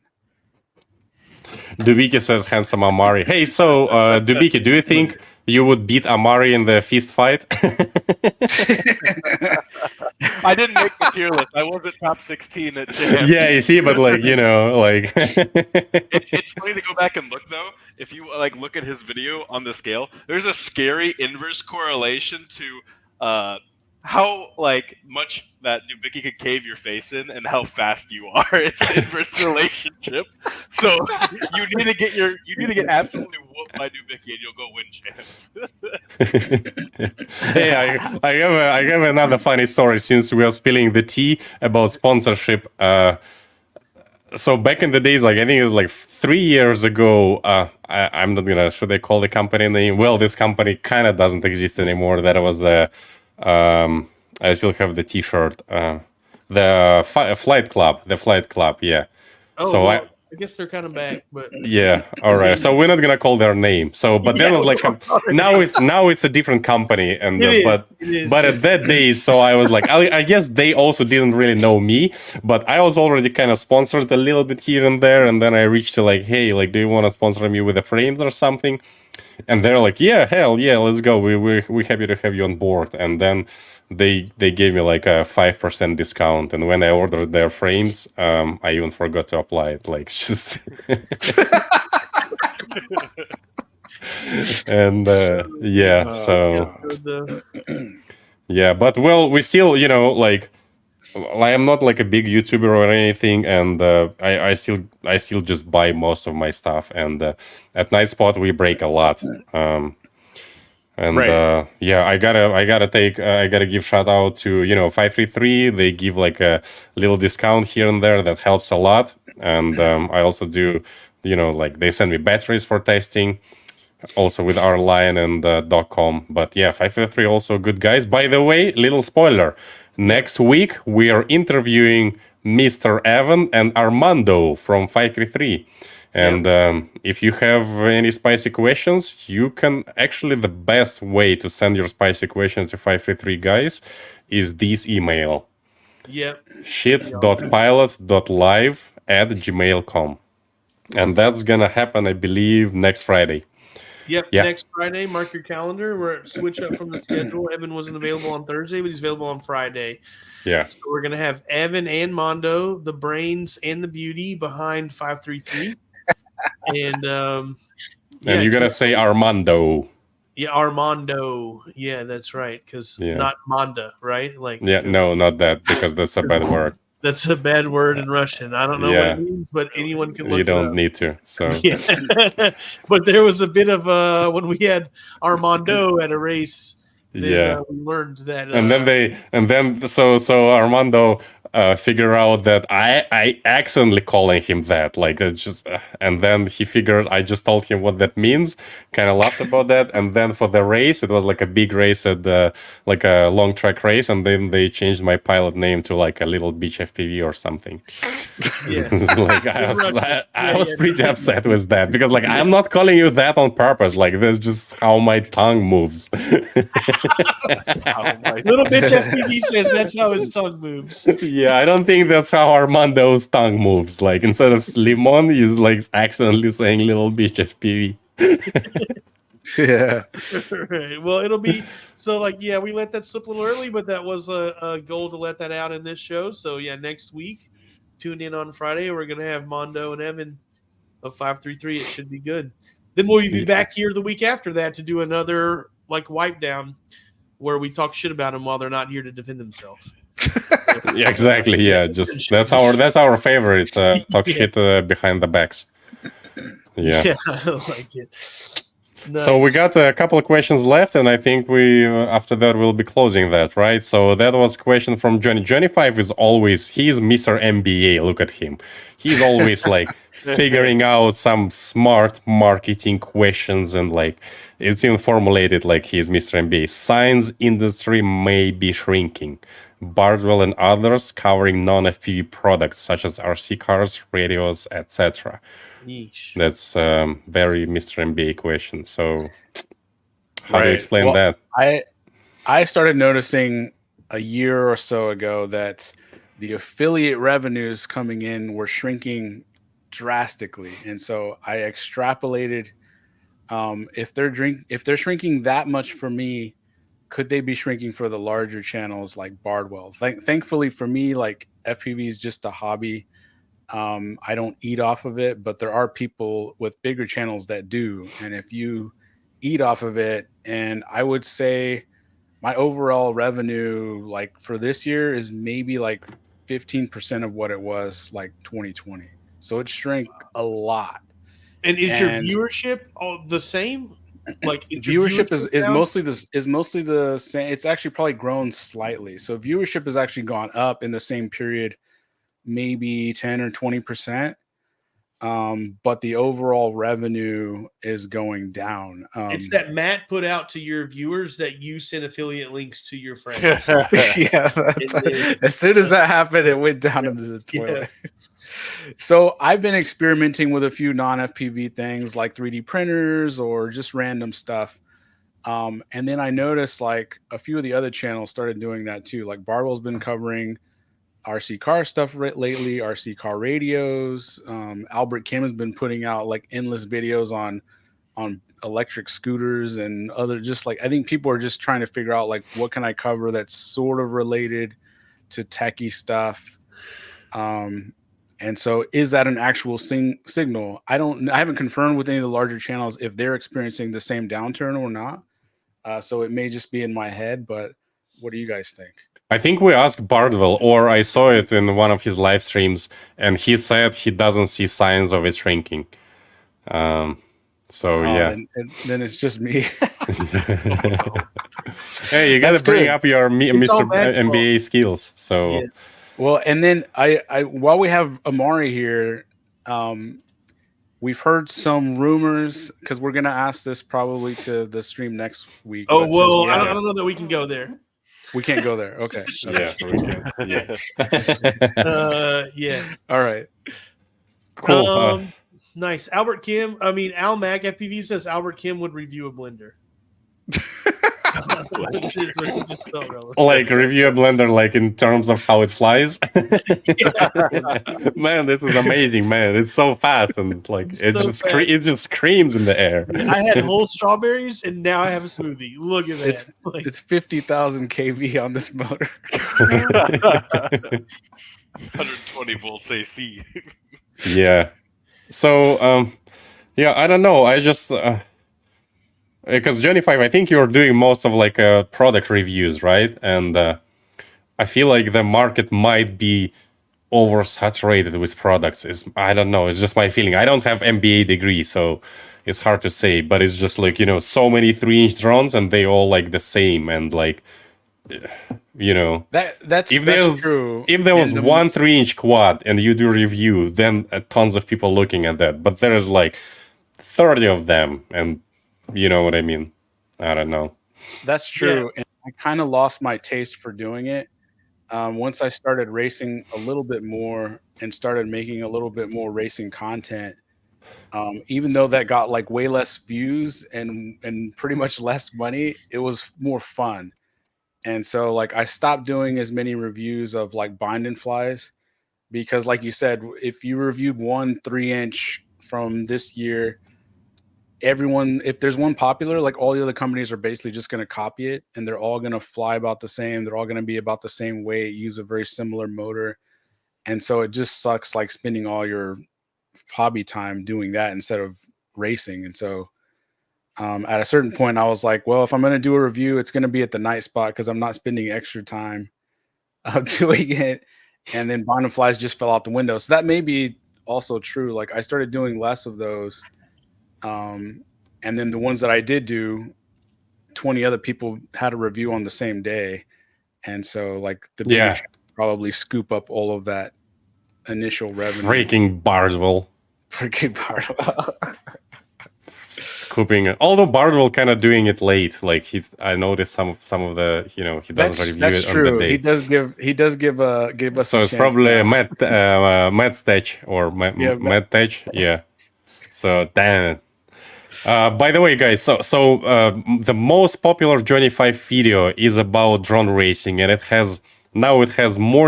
Dubiki says, handsome Amari. Hey, so Dubiki, do you think you would beat Amari in the fist fight? I didn't make the tier list. I wasn't top 16 at JM. Yeah, you see, but like, like... It's funny to go back and look, though. If you like look at his video on the scale, there's a scary inverse correlation to how like much that Dubiki could cave your face in and how fast you are. It's an inverse relationship. So you need to get absolutely whooped by Dubiki and you'll go win chance. Hey, I have another funny story since we are spilling the tea about sponsorship. So back in the days, like I think it was like 3 years ago, I'm not gonna, should I call the company name? Well, this company kind of doesn't exist anymore. That was I still have the T-shirt. The Flight Club, yeah. Oh, so well, I guess they're kind of back, but yeah, all right. So we're not gonna call their name. So, but that was like now it's a different company, and but at that day, so I was like, I guess they also didn't really know me, but I was already kind of sponsored a little bit here and there, and then I reached to like, hey, like, do you want to sponsor me with the frames or something? And they're like, yeah, hell yeah, let's go. We're happy to have you on board. And then they gave me like a 5% discount, and when I ordered their frames, I even forgot to apply it. Like just and yeah, so yeah, but well, we still, you know, like I am not like a big YouTuber or anything, and I still just buy most of my stuff, and at Night Spot we break a lot. And Right. yeah, I gotta give shout out to 533. They give like a little discount here and there that helps a lot. And I also do, like they send me batteries for testing, also with our line and .com. But yeah, 533 also good guys. By the way, little spoiler: next week we are interviewing Mr. Evan and Armando from 533. And if you have any spicy questions, you can actually, the best way to send your spicy questions to 533 guys is this email. Yep. shit.pilot.live@gmail.com. And that's gonna happen, I believe, next Friday. Yep, Yeah. next Friday. Mark your calendar. We're switch up from the schedule. Evan wasn't available on Thursday, but he's available on Friday. Yeah. So we're gonna have Evan and Mondo, the brains and the beauty behind 533. And And you gotta say Armando. Yeah, Armando. Yeah, that's right. Because not Manda, right? Like no, not that, because that's a bad word. That's a bad word in Russian. I don't know what it means, but anyone can look You it up. don't need to. So yeah. But there was a bit of when we had Armando at a race. Then, we learned that. And then so Armando figured out that I accidentally calling him that. Like it's just, and then he figured I just told him what that means. Kind of laughed about that. And then for the race, it was like a big race at like a long track race, and then they changed my pilot name to like a Little Beach FPV or something. Yeah. Like I was pretty upset with that, because like I'm not calling you that on purpose. Like that's just how my tongue moves. Little bitch FPV says that's how his tongue moves. Yeah, I don't think that's how Armando's tongue moves. Like instead of Slimon, he's like accidentally saying Little Bitch FPV. Yeah. Right. Well, it'll be so like, yeah, we let that slip a little early, but that was a goal to let that out in this show. So yeah, next week, tune in on Friday. We're gonna have Mondo and Evan of 533. It should be good. Then we'll be back here the week after that to do another like Wipedown, where we talk shit about them while they're not here to defend themselves. Yeah, exactly. Yeah, just that's our favorite. Talk shit behind the backs. Yeah. I like it. Nice. So we got a couple of questions left, and I think we after that we'll be closing that, right? So that was a question from Johnny. Johnny 5 is always, he's Mr. MBA. Look at him. He's always like figuring out some smart marketing questions, and like it's even formulated like he's Mr. MBA. Science industry may be shrinking. Bardwell and others covering non-FPV products such as RC cars, radios, etc. That's very Mr. MBA question. So how do you explain that? I started noticing a year or so ago that the affiliate revenues coming in were shrinking drastically, and so I extrapolated if they're shrinking that much for me, could they be shrinking for the larger channels like Bardwell? Thankfully for me, like FPV is just a hobby. I don't eat off of it, but there are people with bigger channels that do. And if you eat off of it, and I would say my overall revenue, like for this year, is maybe like 15% of what it was like 2020. So it shrank a lot. And is your viewership all the same? Like viewership is mostly the same. It's actually probably grown slightly. So viewership has actually gone up in the same period, maybe 10 or 20%. But the overall revenue is going down. It's that Matt put out to your viewers that you send affiliate links to your friends. Yeah. As soon as that happened, it went down into the toilet. Yeah. So I've been experimenting with a few non-FPV things like 3D printers or just random stuff. And then I noticed like a few of the other channels started doing that too. Like Bardwell's been covering RC car stuff lately, RC car radios. Albert Kim has been putting out like endless videos on on electric scooters and other, just like, I think people are just trying to figure out like, what can I cover that's sort of related to techie stuff. And so is that an actual signal? I haven't confirmed with any of the larger channels if they're experiencing the same downturn or not. So it may just be in my head, but what do you guys think? I think we asked Bardwell, or I saw it in one of his live streams, and he said he doesn't see signs of it shrinking. Yeah. Then it's just me. Hey, you got to bring up your Mr. NBA skills. So, yeah. Well, and then I while we have Amari here, we've heard some rumors, because we're gonna ask this probably to the stream next week. Oh well, I don't know that we can go there. We can't go there. Okay. Yeah, we can. Yeah. All right. Cool. Nice. Al Mac FPV says Albert Kim would review a blender. Like review a blender, like in terms of how it flies. Man, this is amazing, man. It's so fast, and like it just screams in the air. I had whole strawberries, and now I have a smoothie. Look at that. It's 50,000 kV on this motor. 120 volts AC. Yeah. So yeah, I don't know. I just because Johnny 5, I think you're doing most of like product reviews, right? And I feel like the market might be oversaturated with products. I don't know. It's just my feeling. I don't have MBA degree, so it's hard to say. But it's just like, so many 3-inch drones, and they all like the same. And like, that's true. If there was one 3-inch quad and you do review, then tons of people looking at that. But there's like 30 of them, and you know what I mean? I don't know. That's true. Yeah. And I kind of lost my taste for doing it. Once I started racing a little bit more and started making a little bit more racing content, even though that got like way less views and pretty much less money, it was more fun. And so like I stopped doing as many reviews of like bind and flies, because like you said, if you reviewed one 3-inch from this year, if there's one popular, like all the other companies are basically just going to copy it, and they're all going to fly about the same. They're all going to be about the same weight, use a very similar motor. And so it just sucks like spending all your hobby time doing that instead of racing. And so at a certain point I was like, well, if I'm going to do a review, it's going to be at the night spot, because I'm not spending extra time doing it. And then bind and flies just fell out the window. So that may be also true. Like I started doing less of those. And then the ones that I did do, 20 other people had a review on the same day. And so like the bigger probably scoop up all of that initial revenue. Freaking Bardwell. Scooping it. Although Bardwell kind of doing it late. Like I noticed some of the, he doesn't review it true. on the day. He does give us. So it's probably Matt Stetch or Matt Tech. Yeah. So damn it. By the way, guys, so the most popular Johnny 5 video is about drone racing, and it has more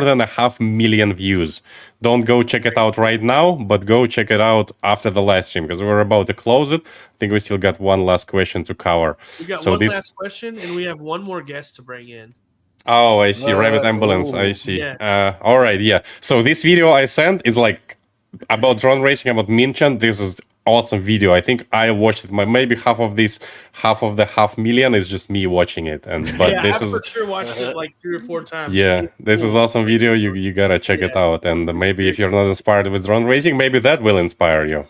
than 500,000 views. Don't go check it out right now, but go check it out after the live stream, because we're about to close it. I think we still got one last question to cover. We got one last question, and we have one more guest to bring in. Oh, I see. Rabbit Ambulance. I see. Yeah. All right. Yeah. So this video I sent is like about drone racing, about Minchan. This is awesome video. I think I watched it. Maybe half of the 500,000 is just me watching it. But this is for sure watched it like 3 or 4 times. Yeah, this is awesome video. You gotta check it out. And maybe if you're not inspired with drone racing, maybe that will inspire you.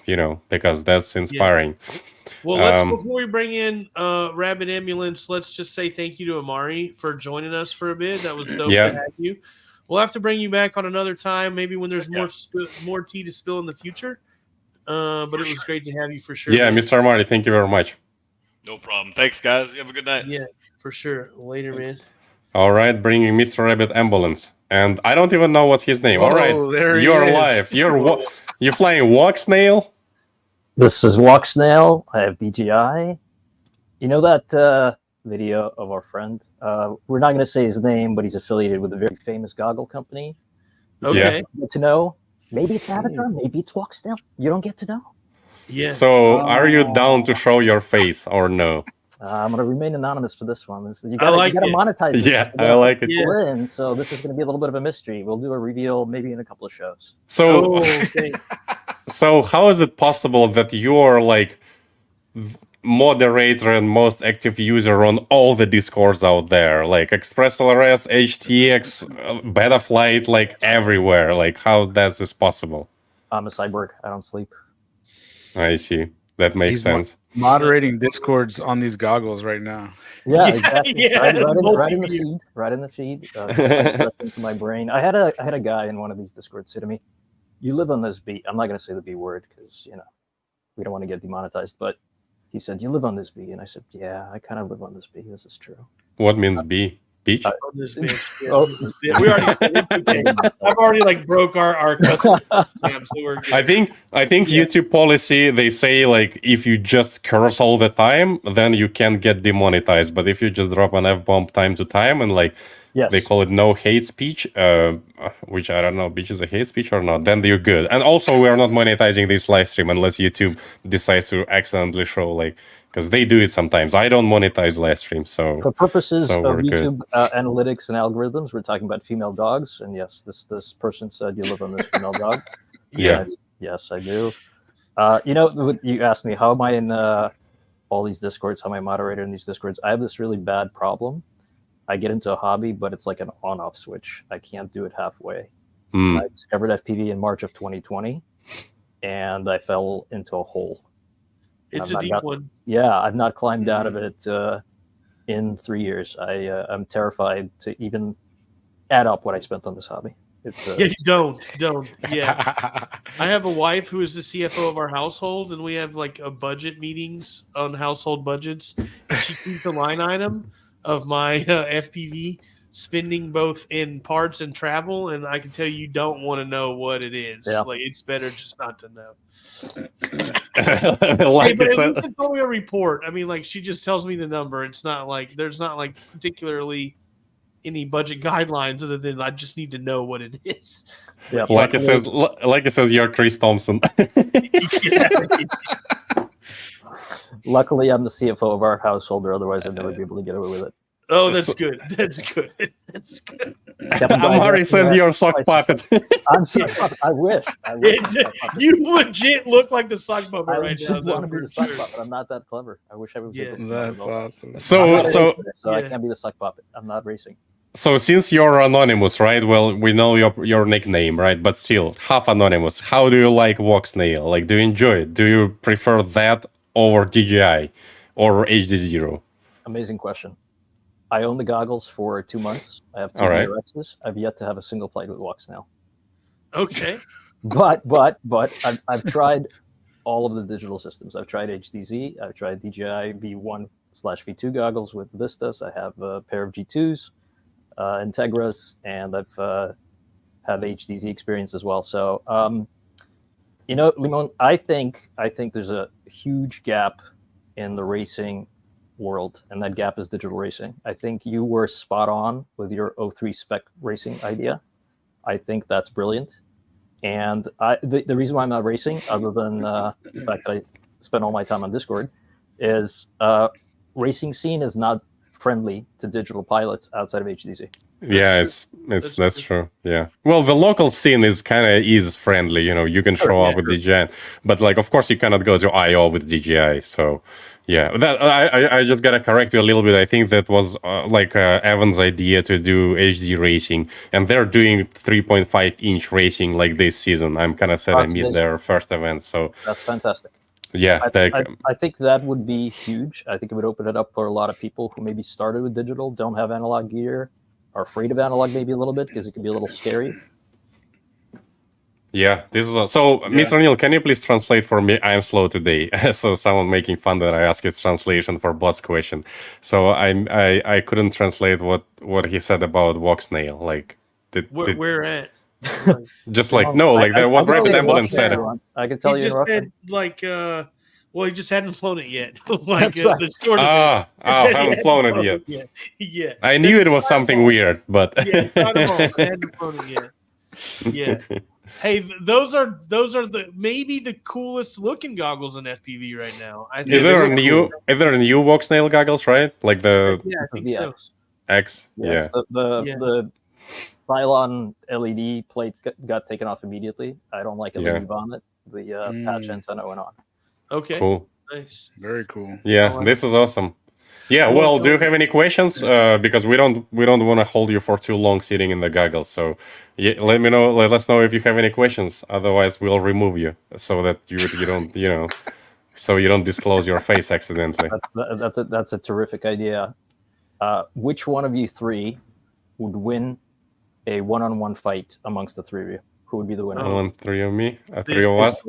Because that's inspiring. Yeah. Well, before we bring in Rabbit Ambulance, let's just say thank you to Amari for joining us for a bit. That was dope to have you. We'll have to bring you back on another time, maybe when there's more tea to spill in the future. But it was great to have you for sure. Yeah, Mr. Amari, thank you very much. No problem. Thanks, guys. You have a good night. Yeah, for sure. Later, man. All right, bringing Mr. Rabbit Ambulance. And I don't even know what's his name. All right, you're live. You're flying Walk Snail? This is Walk Snail. I have DJI. You know that video of our friend? We're not going to say his name, but he's affiliated with a very famous goggle company. Okay. Get to know. Maybe it's Avatar, maybe it's Walk Snail. You don't get to know. Yeah. So, are you down to show your face or no? I'm going to remain anonymous for this one. You I like got to it. monetize this. Yeah, I like it. Yeah. So this is going to be a little bit of a mystery. We'll do a reveal maybe in a couple of shows. So, okay. so how is it possible that you're like moderator and most active user on all the discords out there, like ExpressLRS, HTX, Betaflight, like everywhere? Like how that is possible? I'm a cyborg. I don't sleep. I see. That makes He's sense. Moderating discords on these goggles right now. Yeah, Yeah, exactly. yeah, right in the multi-view. feed. Right in the feed. Direct into my brain. I had a guy in one of these discords say to me, "You live on this beat." I'm not going to say the B word because we don't want to get demonetized. But he said, "You live on this beat," and I said, "Yeah, I kind of live on this beat. This is true." What means B? Beach? On this bitch. Yeah. Oh. Yeah, we already. I've already like broke our custom tab, so we're good. I think YouTube policy, they say like if you just curse all the time, then you can get demonetized. But if you just drop an F-bomb time to time and like Yes. they call it no hate speech, which I don't know, bitch is a hate speech or not, then you're good. And also we are not monetizing this live stream unless YouTube decides to accidentally show like, because they do it sometimes. I don't monetize live streams, so For purposes so of we're good. YouTube analytics and algorithms, we're talking about female dogs. And yes, this person said you live on this female dog. Yeah. Yes, I do. You asked me how am I in all these discords? How am I moderator in these discords? I have this really bad problem. I get into a hobby, but it's like an on-off switch. I can't do it halfway. Mm. I discovered FPV in March of 2020, and I fell into a hole. It's I'm a deep not- one. Yeah, I've not climbed out of it in 3 years. I'm terrified to even add up what I spent on this hobby. It's Yeah, don't. Yeah. I have a wife who is the CFO of our household, and we have like a budget meetings on household budgets. And she keeps a line item of my FPV spending both in parts and travel, and I can tell you don't want to know what it is. Yeah. Like it's better just not to know. Like But I at said- least it's only a report. I mean, like she just tells me the number. It's not like there's not like particularly any budget guidelines other than I just need to know what it is. yeah, like it says, you're Chris Thompson. Yeah. Luckily, I'm the CFO of our household, or otherwise I'd never be able to get away with it. Oh, that's good. That's good. That's good. Amari says you're a sock puppet. I'm sorry. I wish. You legit look like the sock puppet I right just now. want to though, be for the suck sure. puppet. I'm not that clever. I wish I was. Yeah. able to That's do it. awesome. I'm So not so racing, I Yeah. can't be the suck puppet. I'm not racing. so since you're anonymous, right? Well, we know your nickname, right? But still, half anonymous. How do you like Voxnail? Like, do you enjoy it? Do you prefer that over DJI or HD0? Amazing question. I own the goggles for 2 months. I have 2 All right. VRXs. I've yet to have a single flight with Voxnail. Okay. But I've tried all of the digital systems. I've tried HDZ. I've tried DJI V1/V2 goggles with Vistas. I have a pair of G2s, Integras, and I've had HDZ experience as well. So, Limon, I think there's a huge gap in the racing world, and that gap is digital racing. I think you were spot on with your O3 spec racing idea. I think that's brilliant. And the reason why I'm not racing, other than the fact that I spend all my time on Discord, is racing scene is not friendly to digital pilots outside of HDZ. Yeah, that's true. Yeah. Well, the local scene is kind of friendly. You can show up with DJI, but like, of course, you cannot go to IO with DJI. So, yeah, that I just gotta correct you a little bit. I think that was Evan's idea to do HD racing, and they're doing 3.5-inch racing like this season. I'm kind of sad I missed their first event. So that's fantastic. Yeah, I think that would be huge. I think it would open it up for a lot of people who maybe started with digital, don't have analog gear, are afraid of analog maybe a little bit because it can be a little scary. Yeah, this is so. Yeah. Mr. Neil, can you please translate for me? I am slow today, so someone making fun that I asked his translation for Blood's question. So I couldn't translate what he said about Voxnail. Like, where at? Just like no, like that what Rapid Ambulance said. I can tell he you. Just said like well, he just hadn't flown it yet. Like right. the sort of haven't flown it yet. Yeah. I knew it was something weird, but yeah, not at all. I hadn't flown it yet. Yeah. Hey, those are the maybe the coolest looking goggles in FPV right now. I think Is there a new Voxnail goggles, right? Like the Yeah, I This is think the so. X? Yeah, Yeah. it's the Yeah. the pylon LED plate got taken off immediately. I don't like it Yeah. leave on it. The patch antenna went on. Okay. Cool. Nice. Very cool. Yeah, this is awesome. Yeah, Well, well, do you have any questions? Because we don't want to hold you for too long sitting in the goggles. So yeah, let us know if you have any questions. Otherwise, we'll remove you so that you don't so you don't disclose your face accidentally. That's a terrific idea. Which one of you three would win a one-on-one fight amongst the three of you? Who would be the winner? One, three of me, three of us.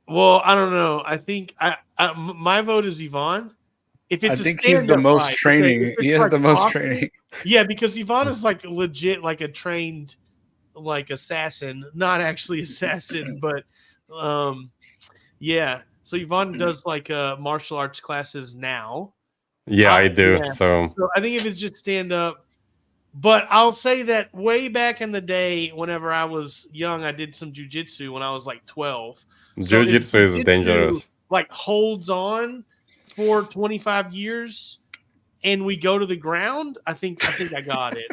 Well, I don't know. I think my vote is Yvonne. If it's I think he's the most training. He has the most training. Yeah, because Yvonne is like legit, like a trained, like assassin. Not actually assassin, but yeah. So Yvonne does like martial arts classes now. Yeah, I do. Yeah. So I think if it's just stand up, but I'll say that way back in the day, whenever I was young, I did some jujitsu when I was like 12. So jiu-jitsu is dangerous. Like holds on for 25 years and we go to the ground, I think I got it.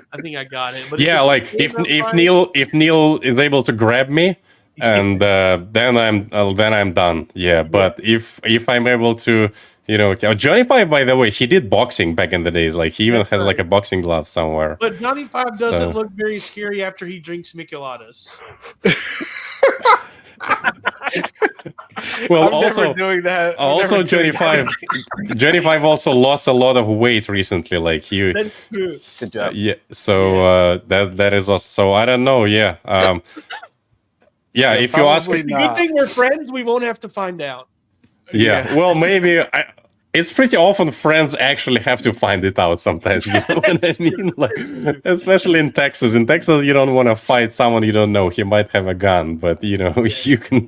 But yeah, like if Neil is able to grab me, and then I'm done. Yeah, but if I'm able to, Johnny Five, by the way, he did boxing back in the days. Like he even had like a boxing glove somewhere. But Johnny Five doesn't look very scary after he drinks micheladas. Well, I'm also never doing that. Also, Johnny Five also lost a lot of weight recently. Like he, Good job. yeah. So that is awesome. So I don't know. Yeah. Yeah. If you ask, It's a good thing we're friends. We won't have to find out. Yeah. Well, maybe it's pretty often friends actually have to find it out sometimes. You know what I mean? Like, especially in Texas. In Texas, you don't want to fight someone you don't know. He might have a gun, but you can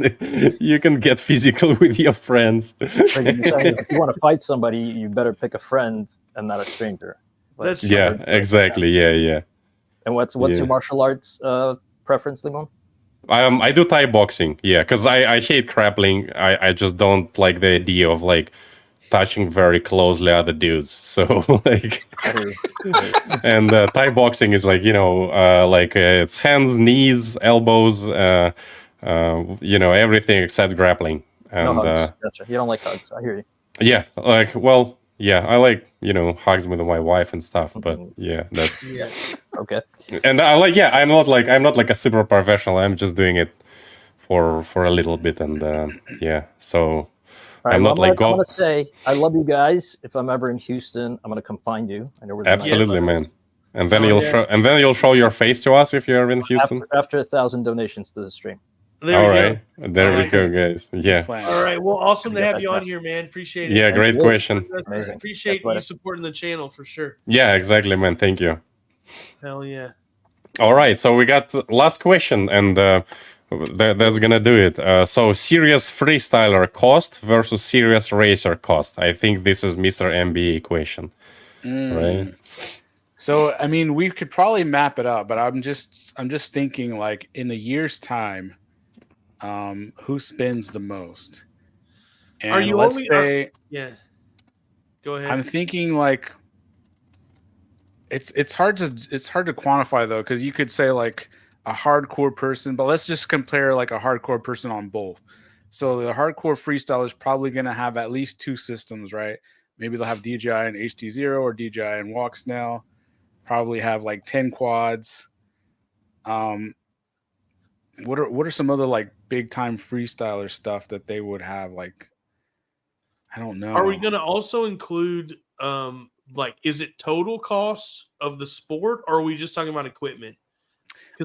get physical with your friends. If you want to fight somebody, you better pick a friend and not a stranger. That's exactly. Yeah. And what's your martial arts preference, Limon? I do Thai boxing. Yeah, because I hate grappling. I just don't like the idea of like touching very closely other dudes. So like, and Thai boxing is like it's hands, knees, elbows, everything except grappling. And no hugs. Gotcha. You don't like hugs. I hear you. Yeah, I like hugs with my wife and stuff. But yeah, that's okay. And I'm not like a super professional. I'm just doing it for a little bit, and so. Right, I'm I'm gonna say I love you guys. If I'm ever in Houston, I'm gonna come find you. I know where. Absolutely, man. And then you'll show your face to us if you're in Houston. After 1,000 donations to the stream. All right, there we go, guys. Yeah. All right. Well, awesome to have you on here, man. Appreciate it. Yeah, great question. Amazing. Appreciate you supporting the channel for sure. Yeah, exactly, man. Thank you. Hell yeah. All right, so we got the last question, and that's gonna do it. So serious freestyler cost versus serious racer cost. I think this is Mr. MBA question, right? So I mean, we could probably map it out, but I'm just thinking like in a year's time, who spends the most? And Are you let's only? say, Yeah. Go ahead. I'm thinking like it's hard to quantify though, because you could say like a hardcore person, but let's just compare like a hardcore person on both. So the hardcore freestyle is probably going to have at least two systems, right? Maybe they'll have DJI and HD0 or DJI and Walksnail. Probably have like 10 quads. What are some other like big time freestyler stuff that they would have? Like, I don't know. Are we going to also include like, is it total cost of the sport, or are we just talking about equipment?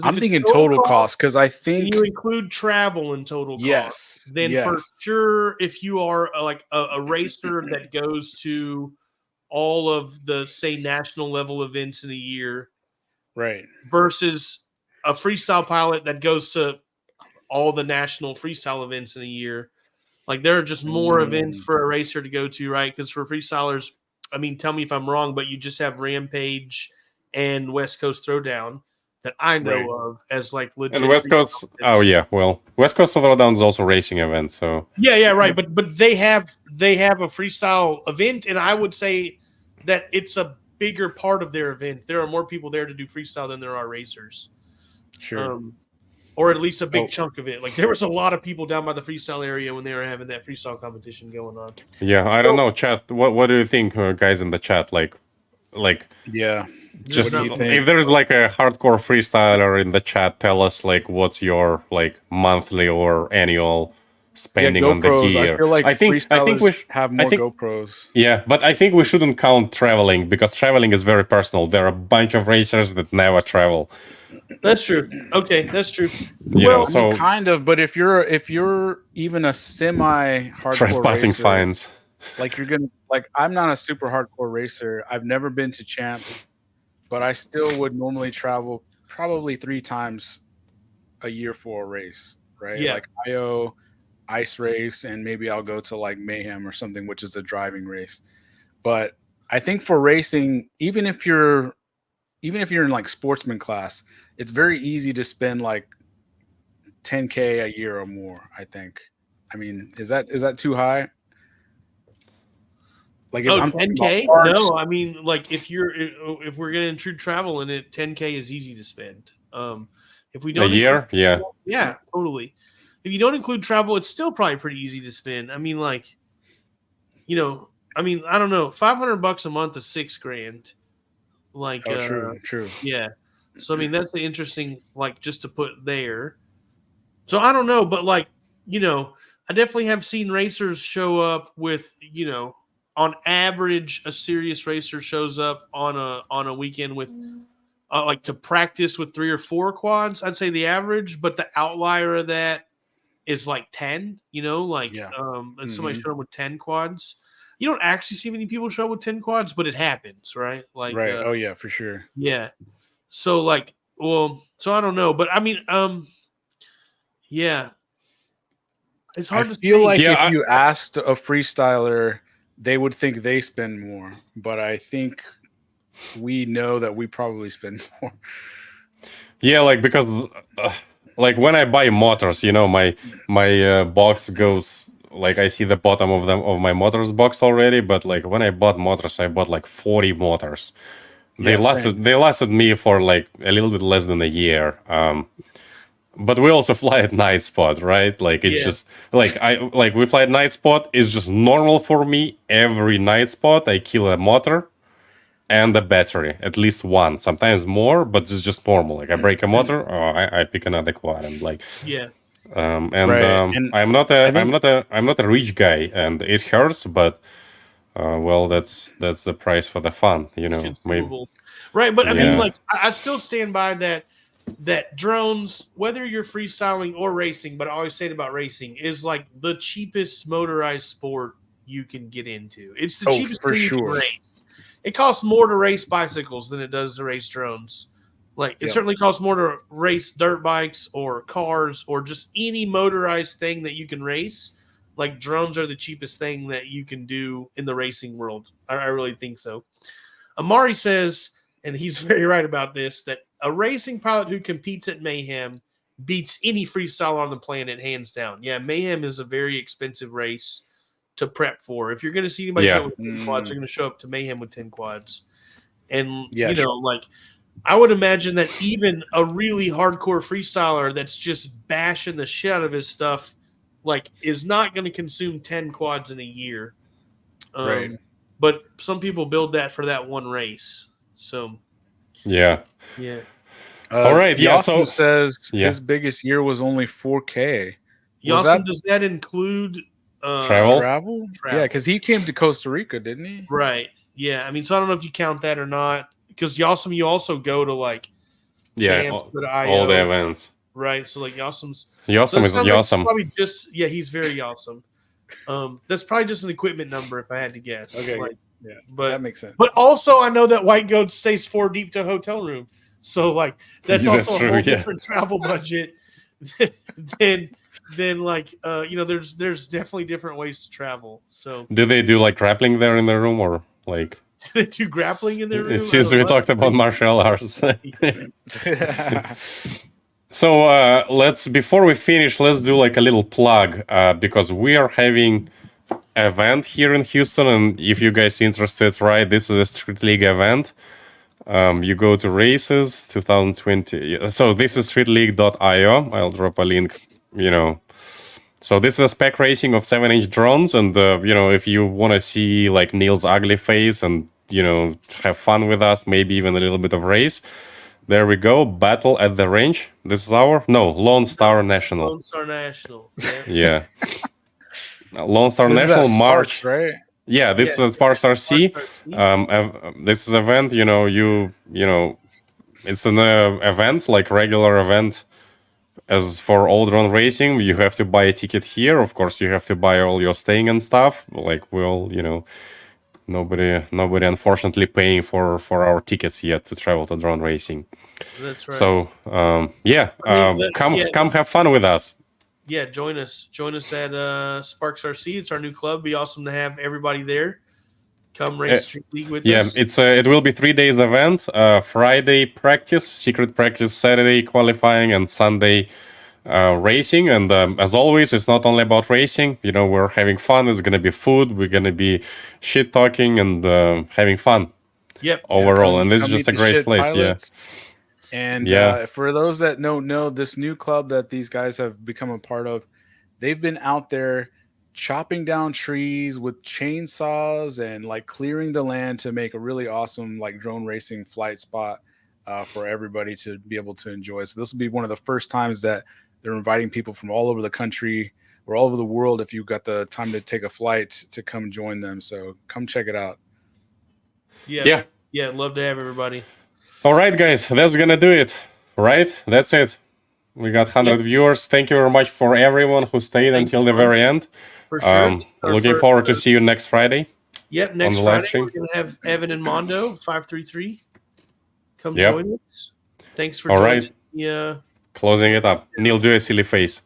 I'm thinking total cost, because I think you include travel in total cost. Then for sure, if you are like a racer that goes to all of the, say, national level events in a year, right, versus a freestyle pilot that goes to all the national freestyle events in a year, like there are just more events for a racer to go to, right? Because for freestylers, I mean, tell me if I'm wrong, but you just have Rampage and West Coast Throwdown that I know Right. of as like legit. And West Coast. Oh yeah, well, West Coast Throwdown is also a racing event. So Yeah, right. But they have a freestyle event, and I would say that it's a bigger part of their event. There are more people there to do freestyle than there are racers. Sure. Or at least a big Oh. chunk of it. Like there was a lot of people down by the freestyle area when they were having that freestyle competition going on. yeah, I don't know, chat. What do you think, guys in the chat? Like Yeah. just What do you think? if there's like a hardcore freestyler in the chat, tell us like what's your like monthly or annual spending on the GoPros. gear. I feel like I think we freestylers have more think- GoPros. Yeah, but I think we shouldn't count traveling because traveling is very personal. There are a bunch of racers that never travel. That's true. Okay, that's true. You know, I so mean, kind of, but if you're even a semi hardcore trespassing racer, fines. like you're gonna like I'm not a super hardcore racer. I've never been to champs, but I still would normally travel probably 3 times a year for a race, right? Yeah. Like IO, ice race, and maybe I'll go to like Mayhem or something, which is a driving race. But I think for racing, even if you're in like sportsman class, it's very easy to spend like $10K a year or more, I think. I mean, is that too high? Like if I'm talking 10K? about parts- No, I mean like if we're gonna intrude travel in it, 10K is easy to spend. If we A don't year? Yeah. yeah, totally. If you don't include travel, it's still probably pretty easy to spend. I mean, like, I don't know, $500 a month is $6,000. Like, true. yeah. So I mean, that's the interesting, like, just to put there. So I don't know, but like, I definitely have seen racers show up with, on average, a serious racer shows up on a weekend with, like, to practice with 3 or 4 quads. I'd say the average, but the outlier of that is like 10. And somebody showed up with 10 quads. You don't actually see many people show up with 10 quads, but it happens, right? Like, Right. Oh yeah, for sure. yeah. So like, so I don't know, but I mean, yeah, it's hard I to feel say. like Yeah, if you asked a freestyler, they would think they spend more, but I think we know that we probably spend more. Yeah, like because like when I buy motors, my box goes like I see the bottom of my motors box already. But like when I bought motors, I bought like 40 motors. They Yeah, lasted me for like a little bit less than a year. But we also fly at night spot, right? Like it's just like we fly at night spot is just normal for me. Every night spot I kill a motor and a battery, at least one, sometimes more, but it's just normal. Like I break a motor, I pick another quad, and like Yeah. And I'm not a rich guy, and it hurts, but well, that's the price for the fun, maybe. Consumable. Right, but I mean, Yeah. like, I still stand by that drones, whether you're freestyling or racing, but I always say it about racing, is like the cheapest motorized sport you can get into. It's the cheapest for thing you can sure. race. It costs more to race bicycles than it does to race drones. Like, it Yep. certainly costs more to race dirt bikes or cars or just any motorized thing that you can race. Like, drones are the cheapest thing that you can do in the racing world. I really think so. Amari says, and he's very right about this, that a racing pilot who competes at Mayhem beats any freestyler on the planet, hands down. Yeah, Mayhem is a very expensive race to prep for. If you're going to see anybody show up with 10 quads, they're going to show up to Mayhem with 10 quads. And, Yeah, like, I would imagine that even a really hardcore freestyler that's just bashing the shit out of his stuff, like, is not going to consume 10 quads in a year. Right. But some people build that for that one race. So, Yeah. yeah. All right, yeah, so- Yasin says Yeah. his biggest year was only 4K. Yasin, does that include Travel? Travel? Travel. Yeah, because he came to Costa Rica, didn't he? Right. Yeah. I mean, so I don't know if you count that or not. Because Yasim, you also go to like Yeah, camps, all, go to IO, all the events. right? So like Yasim's Yawesome is sounds like awesome. probably just he's very awesome. That's probably just an equipment number if I had to guess. Okay. Like, Yeah, but that makes sense. But also, I know that White Goat stays 4 deep to a hotel room, so like that's Yeah, that's also true, a whole yeah. different travel budget than like there's definitely different ways to travel. So Do they do like grappling there in the room or like? they do grappling in their room? Since we talked about martial arts. So before we finish, let's do like a little plug because we are having an event here in Houston, and if you guys interested, right, this is a Street League event. You go to races 2020. So this is streetleague.io. I'll drop a link. So this is a spec racing of 7-inch drones, and if you want to see like Neil's ugly face and have fun with us, maybe even a little bit of race. There we go. Battle at the range. This is Lone Star National. Lone Star National. Yeah. Lone Star This is National at March. Sparks, right? Yeah, this is Sparks RC. This is event. It's an event like regular event. As for all drone racing, you have to buy a ticket here. Of course, you have to buy all your staying and stuff. Like nobody unfortunately paying for our tickets yet to travel to drone racing. That's right. So come have fun with us. Yeah, join us at Sparks RC. It's our new club. Be awesome to have everybody there. Come race Street League with us. Yeah, it will be 3 days event. Friday practice, secret practice, Saturday qualifying, and Sunday racing. And as always, it's not only about racing. We're having fun. It's gonna be food. We're gonna be shit talking and having fun. Yep. Overall, and this is just a great place. Pilots. And for those that don't know, this new club that these guys have become a part of, they've been out there chopping down trees with chainsaws and like clearing the land to make a really awesome like drone racing flight spot for everybody to be able to enjoy. So this will be one of the first times that they're inviting people from all over the country or all over the world, if you've got the time to take a flight, to come join them. So come check it out. Yeah. Love to have everybody. All right, guys, that's gonna do it. Right, that's it. We got 100 viewers. Thank you very much for everyone who stayed until the very end. For sure. Looking forward to see you next Friday. Yep, next Friday we're going to have Evan and Mondo, 533. Come join us. Thanks for joining. Yeah. Closing it up. Neil, do a silly face.